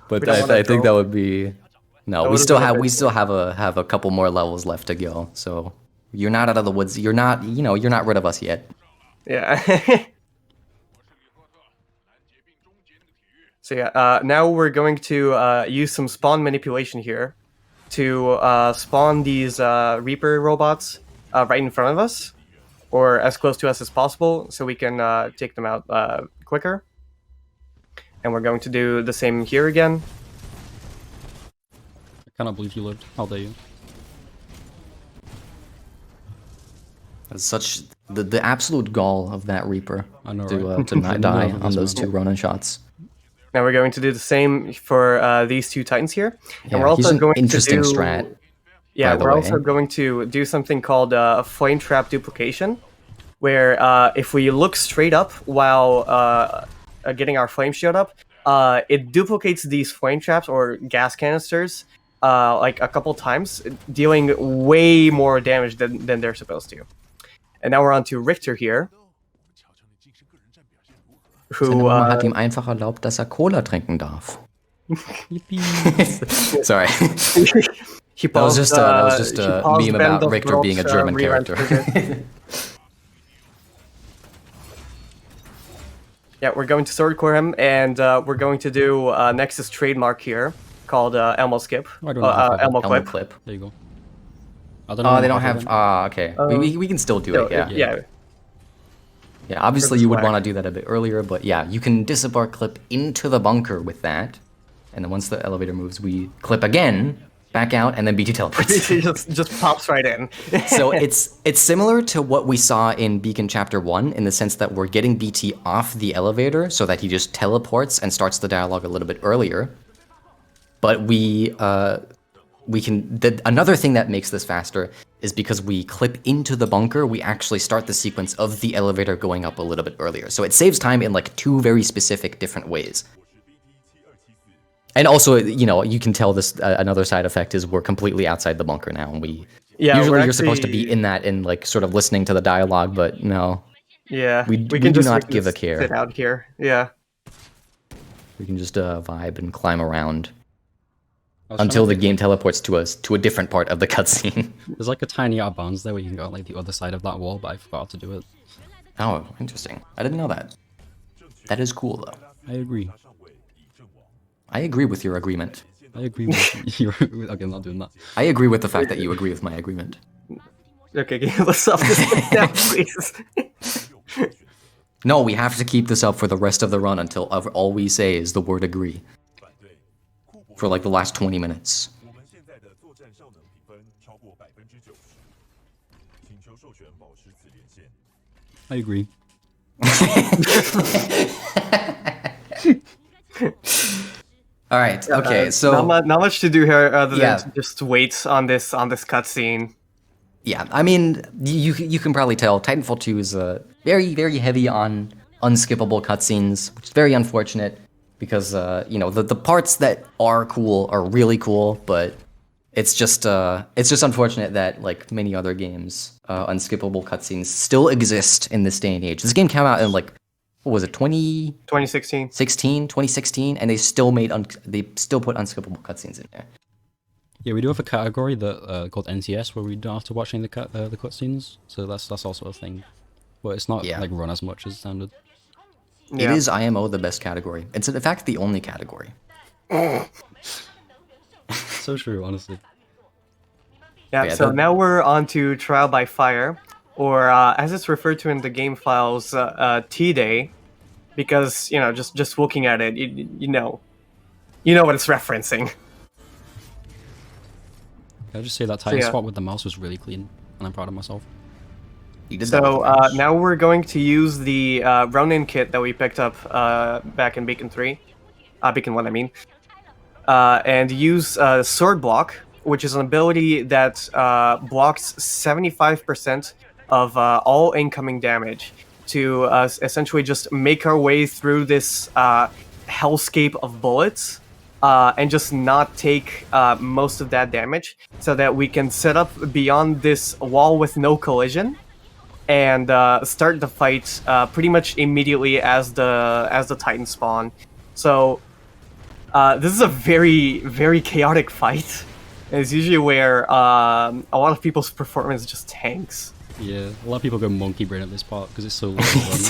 But We don't wanna I think go. that would be no. That We would've still been a have bit- we still have a couple more levels left to go. So you're not out of the woods. You're not you're not rid of us yet. Yeah. So yeah, now we're going to use some spawn manipulation here to spawn these Reaper robots right in front of us, or as close to us as possible, so we can take them out quicker. And we're going to do the same here again. I cannot believe you lived. How dare you? It's such the absolute gall of that Reaper I know, to right? to not I die know on this those one. two Ronin shots. Now we're going to do the same for these two Titans here. Yeah, and we're he's also an going interesting to do... strat. Yeah, by the we're way. also going to do something called flame trap duplication, where if we look straight up while getting our flame shield up, it duplicates these flame traps or gas canisters like a couple times, dealing way more damage than they're supposed to. And now we're on to Richter here, Seine who Mama hat ihm einfach erlaubt, dass Cola trinken darf. Sorry. he That was paused, just he a paused meme Band about of Richter being a Brothers, German rewrite character. trigger. Yeah, we're going to swordcore him, and we're going to do Nexus trademark here, called Elmo Skip. I don't know how to Elmo Elmo Clip. clip. There you go. I Oh, they don't how to have. do that. Ah, okay. We can still do it. Yeah. Yeah. Obviously, you would swag. want to do that a bit earlier, but yeah, you can disembark clip into the bunker with that, and then once the elevator moves, we clip again, back out, and then BT teleports. He just pops right in. So it's similar to what we saw in Beacon Chapter 1 in the sense that we're getting BT off the elevator so that he just teleports and starts the dialogue a little bit earlier. But we another thing that makes this faster is because we clip into the bunker, we actually start the sequence of the elevator going up a little bit earlier. So it saves time in like 2 very specific different ways. And also, you know, you can tell this another side effect is we're completely outside the bunker now, and usually you're supposed to be in that and like sort of listening to the dialogue, but no. Yeah, we do not give a care. Sit out here. Yeah, we can just vibe and climb around until the game teleports to us to a different part of the cutscene. There's like a tiny out of bounds there where you can go on like the other side of that wall, but I forgot to do it. Oh, interesting. I didn't know that. That is cool though. I agree. I agree with your agreement. I agree with your... Okay, I'm not doing that. I agree with the fact that you agree with my agreement. Okay, let's stop this now, please. No, we have to keep this up for the rest of the run until all we say is the word agree. For like the last 20 minutes. I agree. All right. Okay. So not much to do here other than to just wait on this cutscene. Yeah. I mean, you can probably tell Titanfall 2 is very, very heavy on unskippable cutscenes, which is very unfortunate because you know the parts that are cool are really cool, but it's just unfortunate that like many other games, unskippable cutscenes still exist in this day and age. This game came out in like, what was it, 2016, 2016, and they still put unskippable cutscenes in there. Yeah, we do have a category that called NCS where we don't have to watch any of the cutscenes, so that's also a thing. But it's not like run as much as standard. Yeah. It is IMO the best category. It's in fact the only category. So true, honestly. Yeah. So now we're on to Trial by Fire, or as it's referred to in the game files, T-Day, because you know, just looking at it, you know what it's referencing. Can I just say that Titan swap with the mouse was really clean, and I'm proud of myself. So now we're going to use the Ronin kit that we picked up back in Beacon 1, I mean, and use Sword Block, which is an ability that blocks 75% of all incoming damage to essentially just make our way through this hellscape of bullets and just not take most of that damage so that we can set up beyond this wall with no collision and start the fight pretty much immediately as the Titan spawn. So this is a very, very chaotic fight. It's usually where a lot of people's performance just tanks. Yeah, a lot of people go monkey brain at this part because it's so low.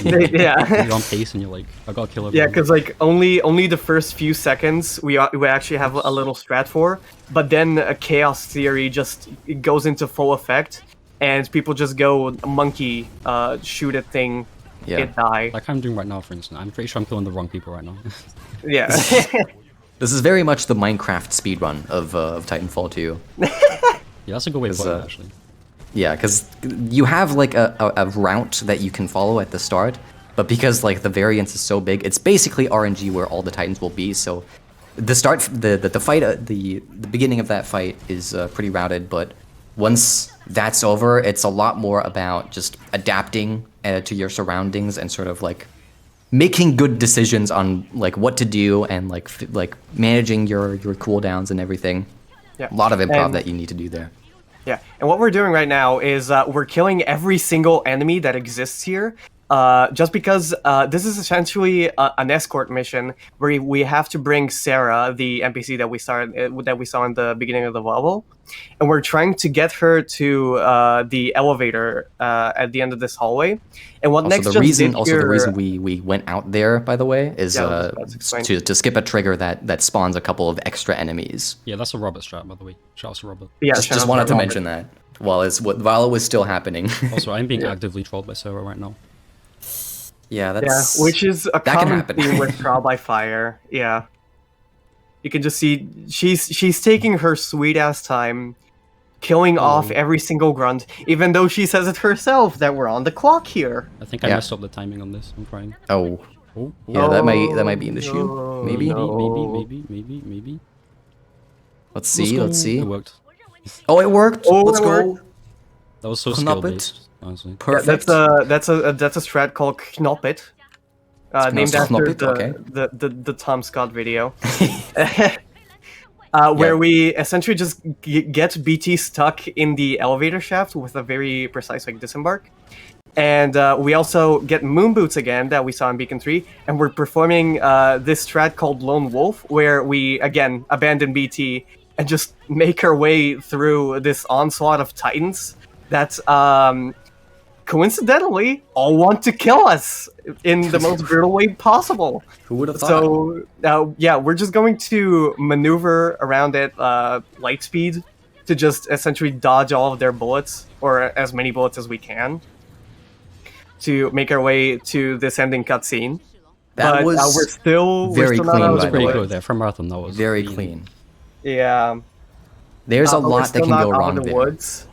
Yeah, you're on pace and you're like, I gotta kill everyone. Yeah, because like only the first few seconds we actually have a little strat for, but then a chaos theory just goes into full effect, and people just go monkey, shoot a thing, it die. Like I'm doing right now, for instance. I'm pretty sure I'm killing the wrong people right now. Yeah. This is very much the Minecraft speedrun of Titanfall 2. Yeah, that's a good way to put it, actually. Yeah, because you have like a route that you can follow at the start, but because like the variance is so big, it's basically RNG where all the Titans will be. So the fight, the beginning of that fight is pretty routed, but once that's over, it's a lot more about just adapting to your surroundings and sort of like making good decisions on like what to do and like managing your cooldowns and everything. Yeah. A lot of improv that you need to do there. Yeah, and what we're doing right now is we're killing every single enemy that exists here, just because this is essentially an escort mission where we have to bring Sarah, the NPC that we saw in the beginning of the level, and we're trying to get her to the elevator at the end of this hallway. And what the reason we went out there, by the way, is to skip a trigger that spawns a couple of extra enemies. Yeah, that's a Robert strat, by the way. Shout out to Robert. Yeah, just wanted to mention that while it was still happening. Also, I'm being actively trolled by Sarah right now. Yeah, that's which is a common theme with Trial by Fire. Yeah, you can just see she's taking her sweet ass time, killing off every single grunt, even though she says it herself that we're on the clock here. I think I messed up the timing on this. I'm crying. Yeah, that might be an issue. Maybe. Maybe. Let's see. Let's see. It worked. Oh, it worked. Oh, Let's it go. worked. That was so Knop skill it. based, honestly. Perfect. That's a strat called Knop It, named pronounced after Knop It, okay. the Tom Scott video, Yeah. where we essentially just get BT stuck in the elevator shaft with a very precise like disembark. And we also get moon boots again that we saw in Beacon 3, and we're performing this strat called Lone Wolf, where we again abandon BT and just make our way through this onslaught of Titans that coincidentally all want to kill us in the most brutal way possible. Who would have thought? So yeah, we're just going to maneuver around at light speed to just essentially dodge all of their bullets, or as many bullets as we can, to make our way to this ending cutscene. That But was we're still very not clean, out by of the the Pretty way. good woods. there. For marathon, that was very clean. Yeah, There's a but we're lot that still can not go out wrong of the there. woods,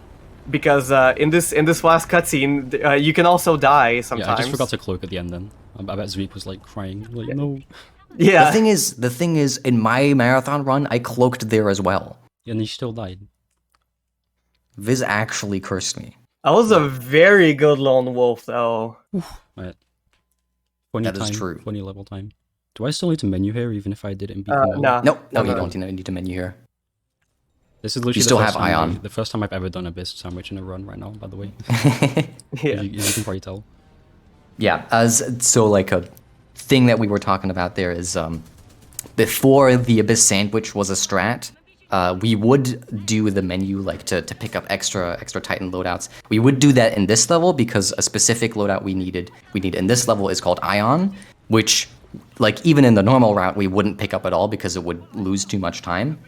because in this last cutscene, you can also die Yeah, sometimes. I just forgot to cloak at the end then. I bet Zeke was like crying, like, no. Yeah, The thing is, in my marathon run, I cloaked there as well. And he still died. Viz actually cursed me. that was a very good lone wolf, though. Right. Funny That is time, true. funny level time. Do I still need to menu here, even if I did it in Beacon 1? No, No, no, you no. don't need to menu here. This is literally still the have first time Ion. the first time I've ever done a Abyss sandwich in a run right now, by the way. Yeah. As you can probably tell. Yeah, so like a thing that we were talking about there is before the Abyss Sandwich was a strat, we would do the menu like to pick up extra Titan loadouts. We would do that in this level because a specific loadout we need in this level is called Ion, which like even in the normal route we wouldn't pick up at all because it would lose too much time.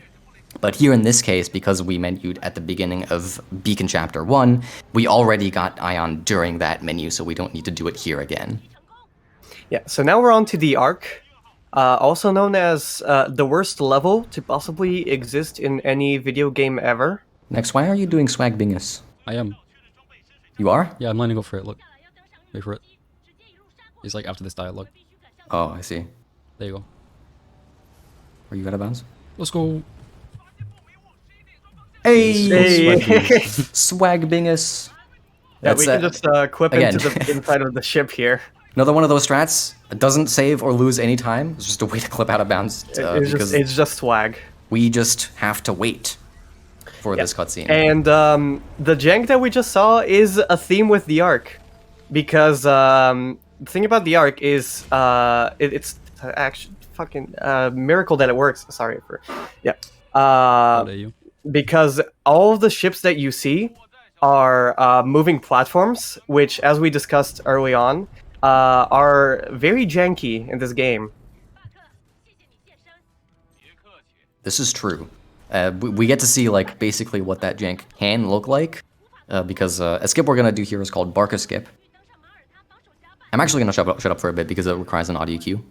But here in this case, because we menued at the beginning of Beacon Chapter 1, we already got Ion during that menu, so we don't need to do it here again. Yeah, so now we're on to the Arc, also known as the worst level to possibly exist in any video game ever. Next, why are you doing Swag Bingus? I am. You are? Yeah, I'm lining up for it, look. Wait for it. It's like after this dialogue. Oh, I see. There you go. Are you out of bounds? Let's go. Hey! Hey. Swag Bingus. Yeah, we can just equip again. into the inside of the ship here. Another one of those strats. It doesn't save or lose any time. It's just a way to clip out of bounds because It's just swag. we just have to wait for this cutscene. And the jank that we just saw is a theme with the Arc, because the thing about the Arc is it's actually fucking miracle that it works. Sorry for How dare you? because all of the ships that you see are moving platforms, which, as we discussed early on, are very janky in this game. This is true. We get to see like basically what that jank can look like, because a skip we're gonna do here is called Barker Skip. I'm actually gonna shut up for a bit because it requires an audio cue.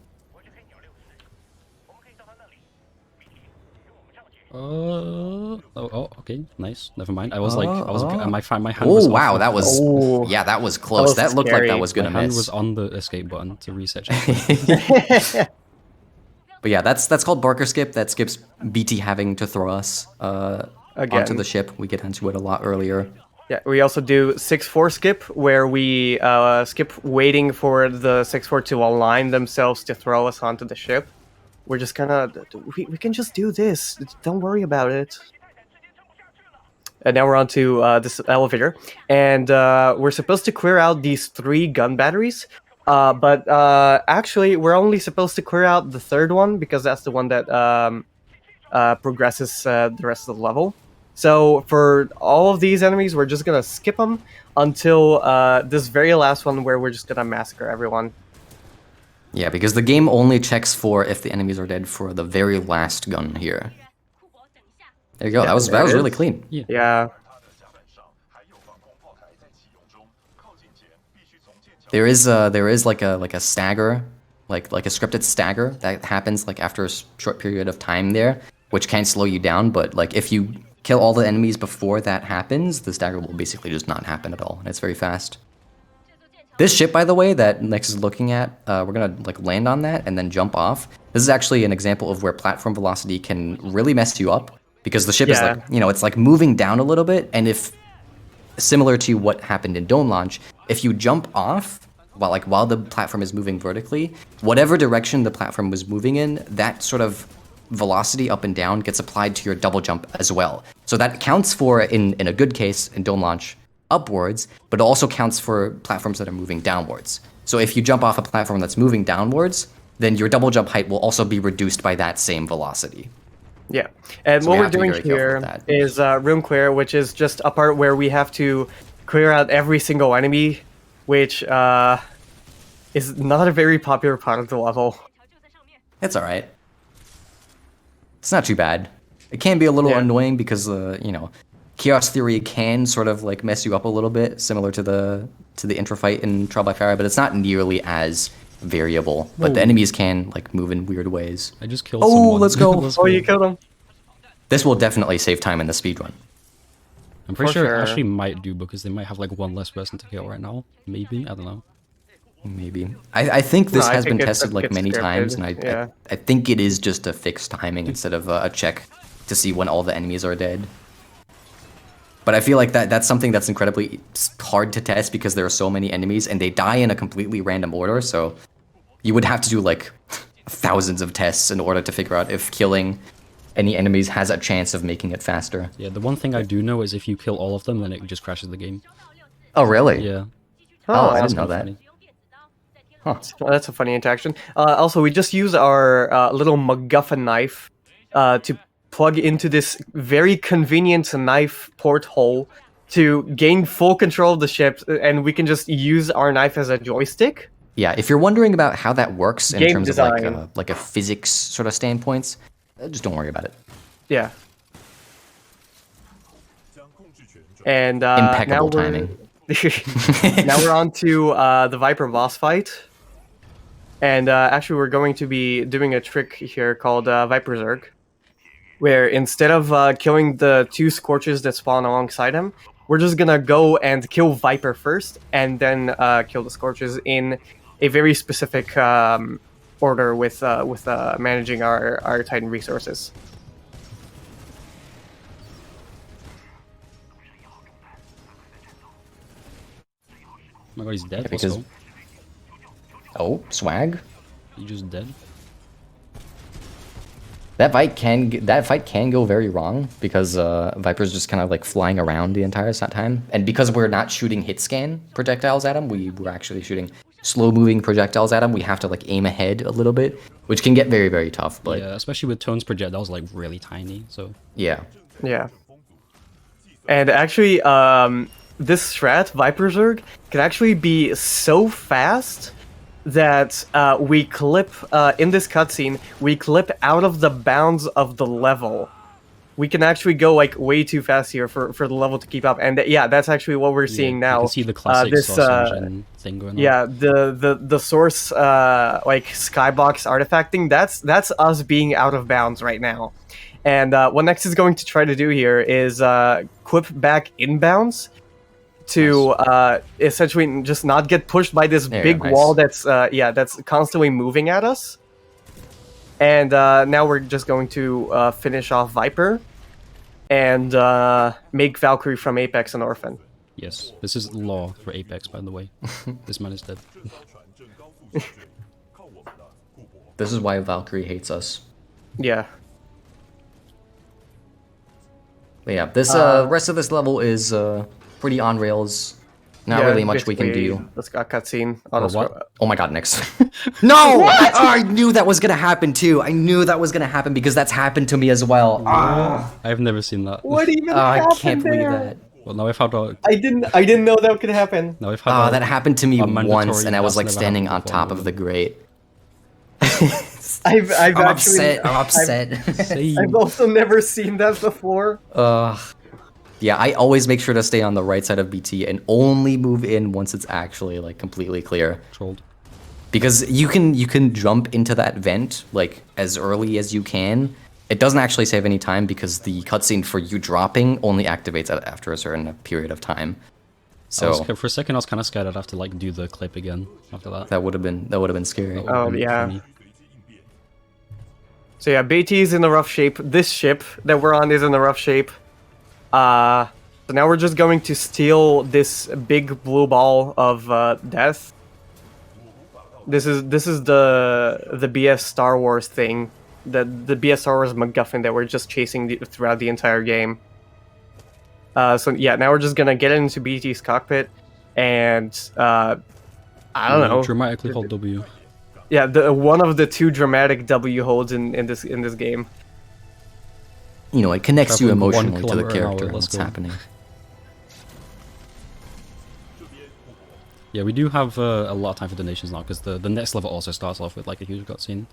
Okay, nice. Never mind. I was like, my hand Oh was wow, off that was Oh. yeah, that was close. That was That looked like that scary. was my gonna hand miss. was on the escape button to reset checkpoint. But yeah, that's called Barker Skip. That skips BT having to throw us onto Again. the ship. We get into it a lot earlier. Yeah, we also do 6-4 skip, where we skip waiting for the 6-4 to align themselves to throw us onto the ship. We're just gonna... We can just do this. Don't worry about it. And now we're on to this elevator. And we're supposed to clear out these 3 gun batteries. But actually, we're only supposed to clear out the 3rd one, because that's the one that progresses the rest of the level. So for all of these enemies, we're just gonna skip them until this very last one, where we're just gonna massacre everyone. Yeah, because the game only checks for if the enemies are dead for the very last gun here. There you go. Yeah, that was there it really is. clean. Yeah. There is like a stagger, like a scripted stagger that happens like after a short period of time there, which can slow you down. But like if you kill all the enemies before that happens, the stagger will basically just not happen at all, and it's very fast. This ship, by the way, that Nex is looking at, we're gonna like land on that and then jump off. This is actually an example of where platform velocity can really mess you up. because the ship is Yeah. like, it's like moving down a little bit, and if similar to what happened in Dome Launch, if you jump off while the platform is moving vertically, whatever direction the platform was moving in, that sort of velocity up and down gets applied to your double jump as well. So that counts for, in a good case, in Dome Launch, upwards, but it also counts for platforms that are moving downwards. So if you jump off a platform that's moving downwards, then your double jump height will also be reduced by that same velocity. Yeah, and So what we we're have to be doing very careful here with that. is room clear, which is just a part where we have to clear out every single enemy, which is not a very popular part of the level. It's alright. It's not too bad. It can be a little Yeah. annoying because, Chaos Theory can sort of like mess you up a little bit, similar to the intro fight in Trial by Fire, but it's not nearly as variable. But the enemies can like move in weird ways. I just killed Oh, someone. let's go. Let's Oh, you killed him. This will definitely save time in the speedrun. I'm pretty For sure sure. it actually might do because they might have like one less person to kill right now. Maybe, I don't know. Maybe. I think this No, I has think been it's- tested like it's many times, and scripted, yeah. I think it is just a fixed timing instead of a check to see when all the enemies are dead. But I feel like that's something that's incredibly hard to test because there are so many enemies and they die in a completely random order, so you would have to do like thousands of tests in order to figure out if killing any enemies has a chance of making it faster. Yeah, the one thing I do know is if you kill all of them, then it just crashes the game. Oh, really? Yeah. Oh, I That's didn't know kinda that. funny. Well, that's a funny interaction. Also, we just use our little MacGuffin knife to plug into this very convenient knife porthole to gain full control of the ship, and we can just use our knife as a joystick. Yeah, if you're wondering about how that works in Game terms design. of like a physics sort of standpoints, just don't worry about it. Yeah. And Impeccable now timing. now we're on to the Viper boss fight. And actually, we're going to be doing a trick here called Viper Zerg, where instead of killing the two Scorches that spawn alongside him, we're just gonna go and kill Viper first, and then kill the Scorches in a very specific order with managing our Titan resources. Oh my god, he's dead. because- Also, Oh, swag. he just dead. That fight can go very wrong because Viper's just kind of like flying around the entire time, and because we're not shooting hit scan projectiles at him, we're actually shooting slow moving projectiles at him. We have to like aim ahead a little bit, which can get very, very tough. But Yeah, especially with Tone's projectiles like really tiny. So yeah. Yeah. And actually, this strat, Viper Zerg, can actually be so fast that we clip, in this cutscene, we clip out of the bounds of the level. We can actually go like way too fast here for the level to keep up. And yeah, that's actually what we're seeing you now. can see the classic this, sausage engine thing going on. Yeah, the source like skybox artifact thing, that's us being out of bounds right now. And what Nex is going to try to do here is clip back inbounds to essentially just not get pushed by this There you big go, nice. wall that's constantly moving at us. And now we're just going to finish off Viper and make Valkyrie from Apex an orphan. Yes, this is law for Apex, by the way. This man is dead. This is why Valkyrie hates us. Yeah. But yeah, this rest of this level is pretty on rails. Not Yeah, really much we can basically, do. Let's got cutscene. what? Oh my god, Nix. No! I knew that was gonna happen too. I knew that was gonna happen because that's happened to me as well. I've never seen that. What even I happened can't believe there? that. Well, now I've had a I didn't know that could happen. now I've had That happened to me a mandatory once, and I was that's like never standing on happened before in top of the London. grate. I've I'm actually upset. I'm upset. Same. I've also never seen that before. Yeah, I always make sure to stay on the right side of BT and only move in once it's actually like completely clear. Trolled. Because you can jump into that vent like as early as you can. It doesn't actually save any time because the cutscene for you dropping only activates after a certain period of time. So For a second, I was kind of scared I'd have to like do the clip again after that. that would have been scary. That would've Oh, been yeah. funny. So yeah, BT's in a rough shape. This ship that we're on is in a rough shape. So now we're just going to steal this big blue ball of death. This is the BS Star Wars thing, the BS Star Wars MacGuffin that we're just chasing throughout the entire game. So yeah, now we're just gonna get into BT's cockpit, and I don't know. Dramatically hold W. Yeah, one of the two dramatic W holds in this game. You know, it connects you Traveling 1 emotionally to the kilometer an hour, character and let's what's go. happening. Yeah, we do have a lot of time for donations now, because the next level also starts off with like a huge cutscene.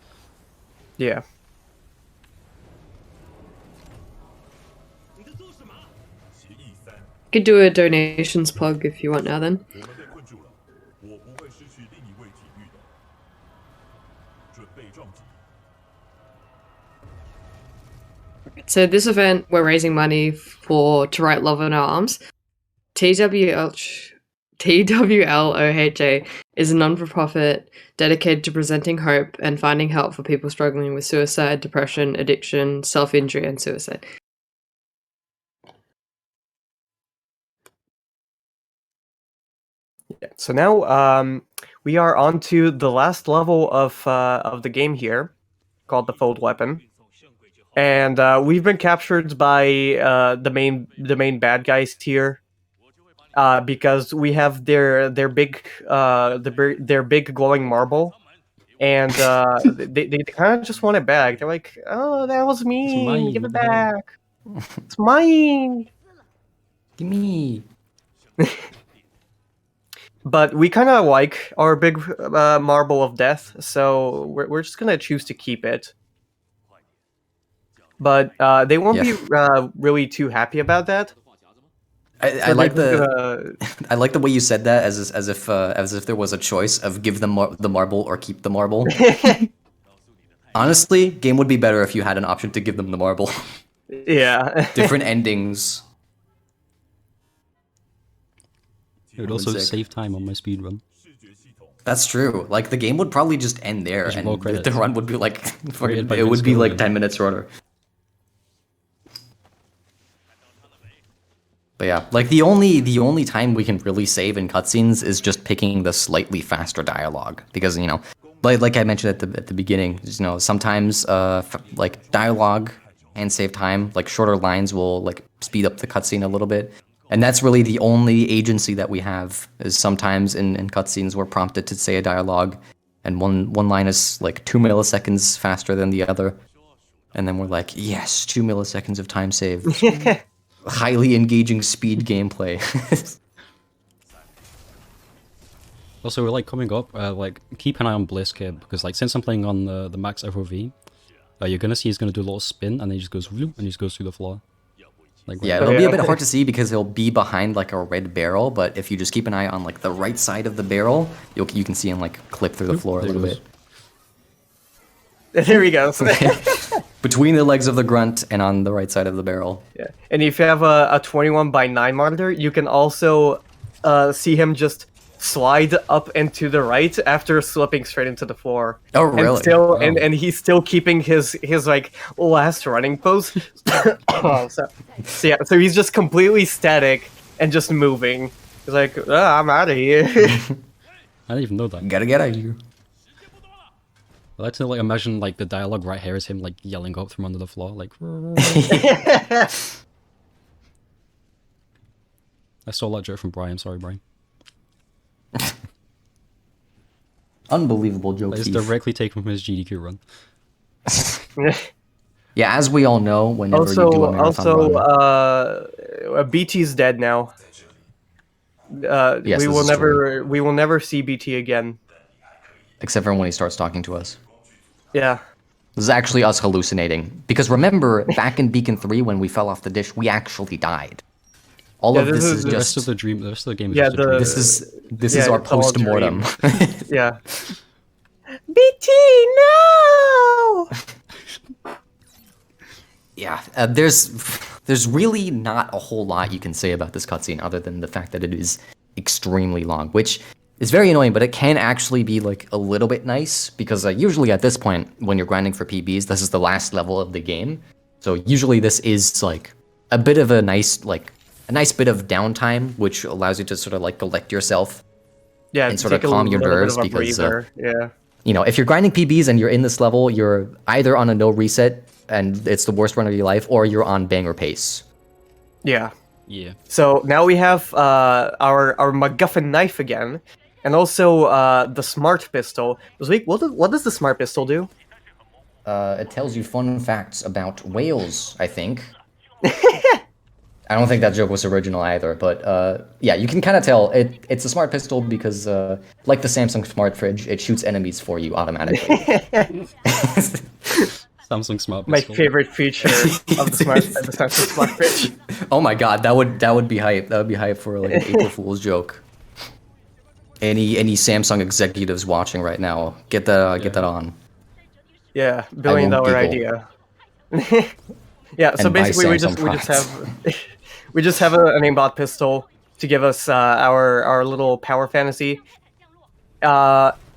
Yeah. Could do a donations plug if you want now then. So this event, we're raising money to write Love in Our Arms. TWLOHA is a non-for-profit dedicated to presenting hope and finding help for people struggling with suicide, depression, addiction, self-injury, and suicide. Yeah. So now we are on to the last level of the game here, called the Fold Weapon. And we've been captured by the main bad guys here, because we have their big glowing marble, and they kind of just want it back. They're like, "Oh, that was me. mine, Give what it the hell?" back. It's mine." Gimme. But we kind of like our big marble of death, so we're just gonna choose to keep it. But they won't be really too happy about that. I like I like the way you said that as if there was a choice of give them the marble or keep the marble. Honestly, game would be better if you had an option to give them the marble. Yeah. Different endings. It would also Sick. save time on my speed run. That's true. Like the game would probably just end there, There's more and credits. the run would be like Created by it would Vince be like Gilligan. 10 minutes shorter. But yeah, like the only time we can really save in cutscenes is just picking the slightly faster dialogue, because you know, like I mentioned at the beginning, you know, sometimes like dialogue and save time, like shorter lines will like speed up the cutscene a little bit. And that's really the only agency that we have, is sometimes in cutscenes we're prompted to say a dialogue, and one line is like 2 milliseconds faster than the other. And then we're like, yes, 2 milliseconds of time saved. Highly engaging speed gameplay. Also, we're like coming up, like keep an eye on Bliss Kid, because like since I'm playing on the max FOV, you're gonna see he's gonna do a little spin and then he just goes whoop, and he just goes through the floor. Like Yeah, it'll be a bit hard to see because he'll be behind like a red barrel, but if you just keep an eye on like the right side of the barrel, you can see him like clip through the floor a there little goes. bit. There he goes. Between the legs of the grunt and on the right side of the barrel. Yeah. And if you have a 21:9 monitor, you can also see him just slide up and to the right after slipping straight into the floor. Oh, really? And still, Wow. and he's still keeping his like last running pose. So so he's just completely static and just moving. He's like, I'm out of here. I didn't even know that. Gotta get out of here. I like to like imagine like the dialogue right here is him like yelling up from under the floor, like. I stole that joke from Brian. Sorry, Brian. Unbelievable joke. It's thief. directly taken from his GDQ run. Yeah, as we all know, whenever you do a marathon run, BT's dead now. Yes, we this will is never see BT again. except for when he starts talking to us. Yeah. This is actually us hallucinating. Because remember, back in Beacon 3, when we fell off the dish, we actually died. All Yeah, of this is The rest just... of the dream, the rest of the game is Yeah, just a dream. This is Yeah, our it's all a post-mortem. Yeah. BT, no! Yeah, there's really not a whole lot you can say about this cutscene other than the fact that it is extremely long, which It's very annoying, but it can actually be like a little bit nice because usually at this point, when you're grinding for PBs, this is the last level of the game. So usually this is like a bit of a nice bit of downtime, which allows you to sort of like collect yourself and sort of calm your nerves because you know, if you're grinding PBs and you're in this level, you're either on a no reset and it's the worst run of your life, or you're on banger pace. Yeah. Yeah. So now we have our MacGuffin knife again, and also the smart pistol. What does the smart pistol do? It tells you fun facts about whales, I think. I don't think that joke was original either, but yeah, you can kind of tell it's a smart pistol because, like the Samsung Smart Fridge, it shoots enemies for you automatically. Samsung Smart My Pistol. favorite feature of the Samsung Smart Fridge. Oh my god, that would be hype. That would be hype for like an April Fool's joke. Any Samsung executives watching right now, get that on. Yeah, $1 billion idea. Yeah, so And buy basically we Samsung just have we just have an aimbot pistol to give us our little power fantasy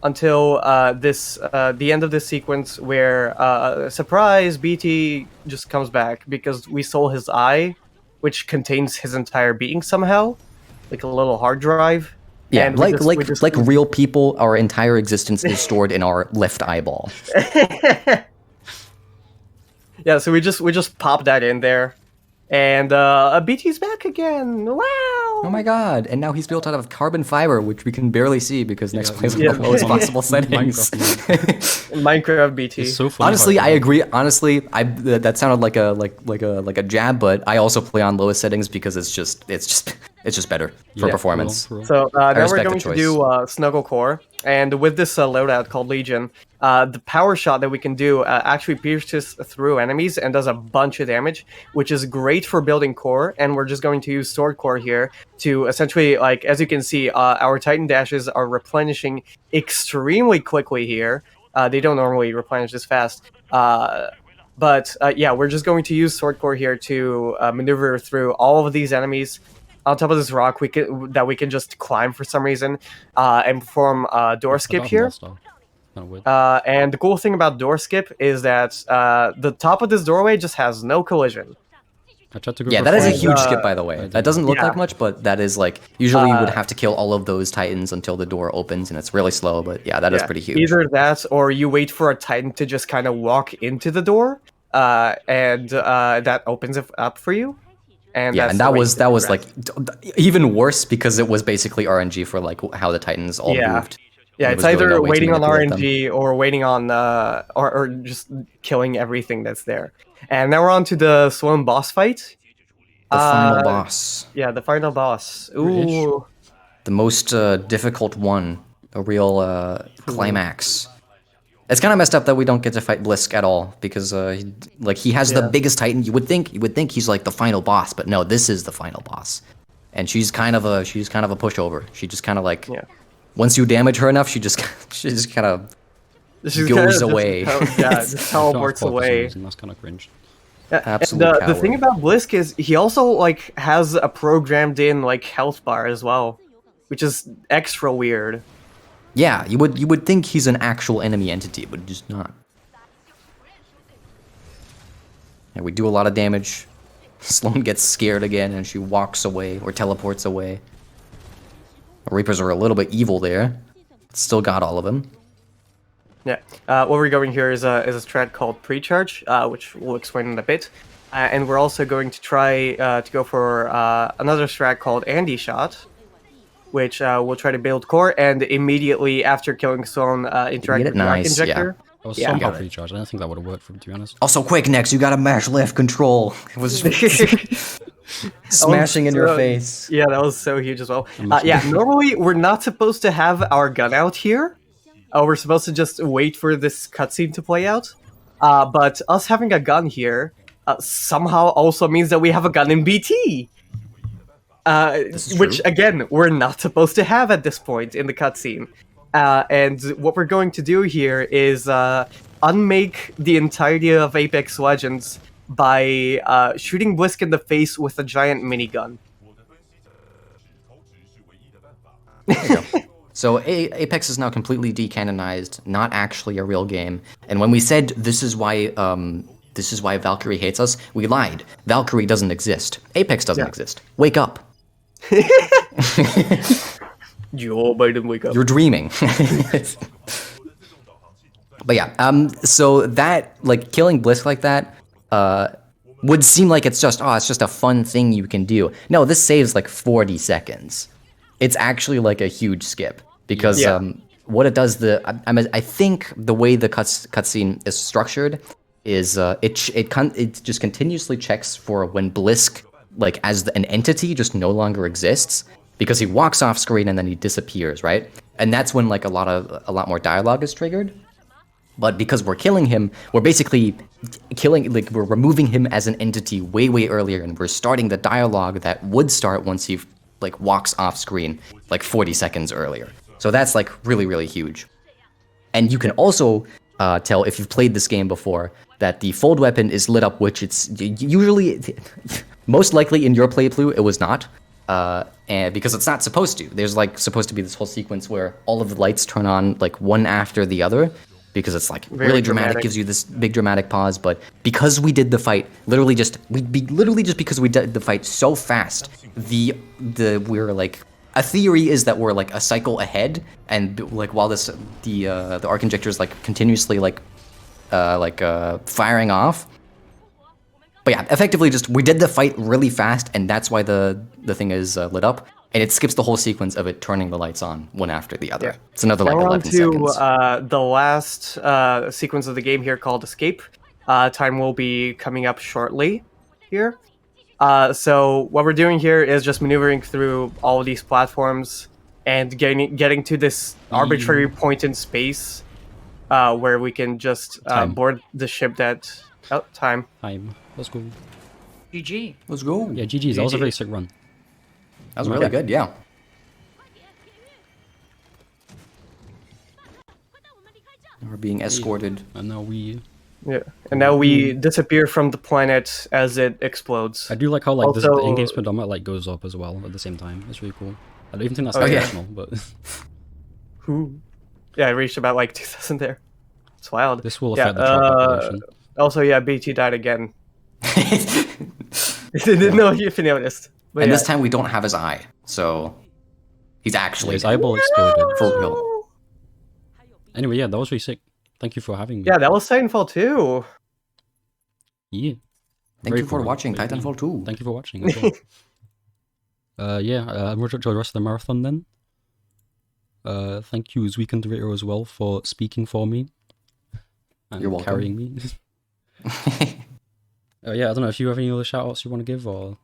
until the end of this sequence where surprise BT just comes back because we stole his eye, which contains his entire being somehow, like a little hard drive. Yeah, and like real people, our entire existence is stored in our left eyeball. Yeah, so we just pop that in there, and BT's back again. Wow! Oh my god! And now he's built out of carbon fiber, which we can barely see because Next plays yeah. with the lowest possible settings. Minecraft BT. It's so funny. Honestly, I agree. Honestly, that sounded like a jab, but I also play on lowest settings because it's just better for performance. Cool. So now we're respect the going to choice. do Snuggle Core, and with this loadout called Legion, the power shot that we can do actually pierces through enemies and does a bunch of damage, which is great for building core. And we're just going to use Sword Core here to essentially, like, as you can see, our Titan dashes are replenishing extremely quickly here. They don't normally replenish this fast. But yeah, we're just going to use Sword Core here to maneuver through all of these enemies. On top of this rock, we can just climb for some reason, and perform door skip here. And the cool thing about door skip is that the top of this doorway just has no collision. I tried to go Yeah, for that is a fire. huge skip, by the way. That doesn't look Yeah. like much, but that is like usually you would have to kill all of those Titans until the door opens, and it's really slow. But yeah, that is pretty huge. Either that, or you wait for a Titan to just kind of walk into the door, and that opens it up for you. And Yeah, that's and the that way was to that was progress. like even worse because it was basically RNG for like how the Titans all moved. Yeah, There it's was really either no way to waiting on manipulate them. RNG or waiting on or just killing everything that's there. And now we're on to the Sloan boss fight. The final boss, Yeah, the final boss. British. Ooh. the most difficult one, a real climax. It's kind of messed up that we don't get to fight Blisk at all because he has the biggest Titan. You would think he's like the final boss, but no, this is the final boss. And she's kind of a pushover. She just kind of like once you damage her enough, she just kind of goes away. Just teleports away. That's kind of cringe. Absolute The thing coward. about Blisk is he also like has a programmed in like health bar as well, which is extra weird. Yeah, you would think he's an actual enemy entity, but just not. And we do a lot of damage. Sloan gets scared again, and she walks away or teleports away. The Reapers are a little bit evil there. Still got all of them. Yeah. What we're going here is a strat called Precharge, which we'll explain in a bit. And we're also going to try to go for another strat called Andy Shot, which we'll try to build core, and immediately after killing Sloan, interact with the Arc Nice, yeah. Injector. I was Yeah. somehow Got it. free charge. I don't think that would have worked for him, to be honest. Also, quick, Nex, you gotta mash left control. It was smashing in your so- face. Yeah, that was so huge as well. Yeah, normally we're not supposed to have our gun out here. We're supposed to just wait for this cutscene to play out. But us having a gun here somehow also means that we have a gun in BT. is Which, true. again, we're not supposed to have at this point in the cutscene. And what we're going to do here is unmake the entirety of Apex Legends by shooting Blisk in the face with a giant minigun. So Apex is now completely decanonized, not actually a real game. And when we said this is why Valkyrie hates us, we lied. Valkyrie doesn't exist. Apex doesn't exist. Wake up. Joe Biden, wake up. You're dreaming. But yeah, so that, like, killing Blisk like that, would seem like it's just a fun thing you can do. No, this saves like 40 seconds. It's actually like a huge skip because what it does, I think the way the cutscene is structured is it just continuously checks for when Blisk, like as an entity, just no longer exists, because he walks off screen and then he disappears, right? And that's when like a lot more dialogue is triggered. But because we're killing him, we're basically we're removing him as an entity way earlier, and we're starting the dialogue that would start once he like walks off screen like 40 seconds earlier. So that's like really huge. And you can also tell if you've played this game before that the fold weapon is lit up, which it's usually, most likely in your playthrough, it was not. And because it's not supposed to. There's like supposed to be this whole sequence where all of the lights turn on like one after the other, because it's like really dramatic, gives you this big dramatic pause. But because we did the fight, literally just because we did the fight so fast, we're like, a theory is that we're like a cycle ahead, and like while the arc injector is like continuously firing off. But yeah, effectively just we did the fight really fast, and that's why the thing is lit up. And it skips the whole sequence of it turning the lights on one after the other. Yeah. It's another like 11 seconds. The last sequence of the game here called Escape. Time will be coming up shortly here. So what we're doing here is just maneuvering through all of these platforms and getting to this arbitrary point in space where we can just board the ship that... Oh, time. Let's go. GG. Let's go. Yeah, GG's. That was a very sick run. That was really good, yeah. We're being escorted. And now we... Yeah, and now we disappear from the planet as it explodes. I do like how like the in-game speedometer like goes up as well at the same time. It's really cool. I don't even think that's intentional, but... Yeah, I reached about like 2,000 there. It's wild. This will affect the truck population. Also, yeah, BT died again. Didn't know if you noticed. But and this time we don't have his eye, so he's actually his eyeball exploded. For real. Anyway, yeah, that was really sick. Thank you for having me. Yeah, that was Titanfall 2. Yeah. Thank you for watching Titanfall 2. Thank you for watching as well. We'll enjoy the rest of the marathon then. Thank you, Weekend Raider, as well, for speaking for me. And You're welcome. Carrying me. I don't know if you have any other shout-outs you want to give, or...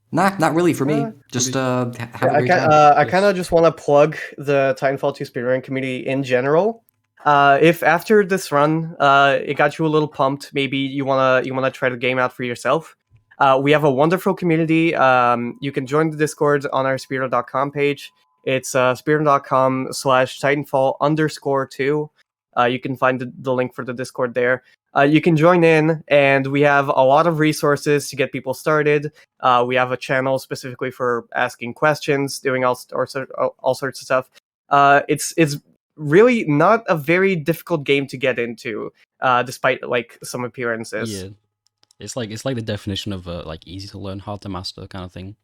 Nah, not really for me. Just have a great time. I kind of just want to plug the Titanfall 2 speedrun community in general. If after this run, it got you a little pumped, maybe you wanna try the game out for yourself. We have a wonderful community. You can join the Discord on our speedrun.com page. It's speedrun.com/Titanfall_2. You can find the link for the Discord there. You can join in, and we have a lot of resources to get people started. We have a channel specifically for asking questions, doing all sorts of stuff. It's really not a very difficult game to get into, despite like some appearances. Yeah, it's like the definition of like easy to learn, hard to master kind of thing.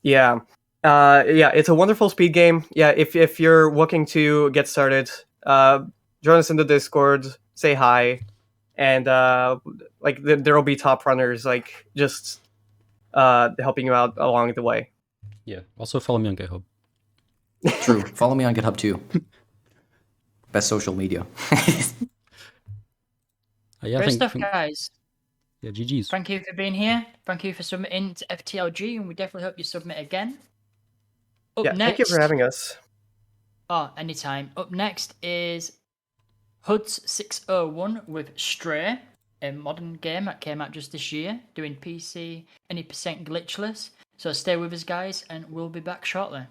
Yeah, it's a wonderful speed game. Yeah, if you're looking to get started, join us in the Discord. Say hi, and like there will be top runners like just helping you out along the way. Yeah. Also follow me on GitHub. True. Follow me on GitHub too. Best social media. Great stuff, guys. Yeah, GG's. Thank you for being here. Thank you for submitting to FTLG, and we definitely hope you submit again. Up next, thank you for having us. Oh, anytime. Up next is Huds 601 with Stray, a modern game that came out just this year, doing PC any percent glitchless. So stay with us, guys, and we'll be back shortly.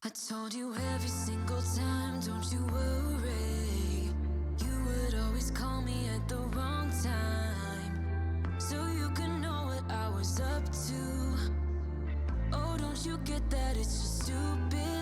I told you every single time, don't you worry. You would always call me at the wrong time, so you could know what I was up to. Oh, don't you get that? It's just stupid.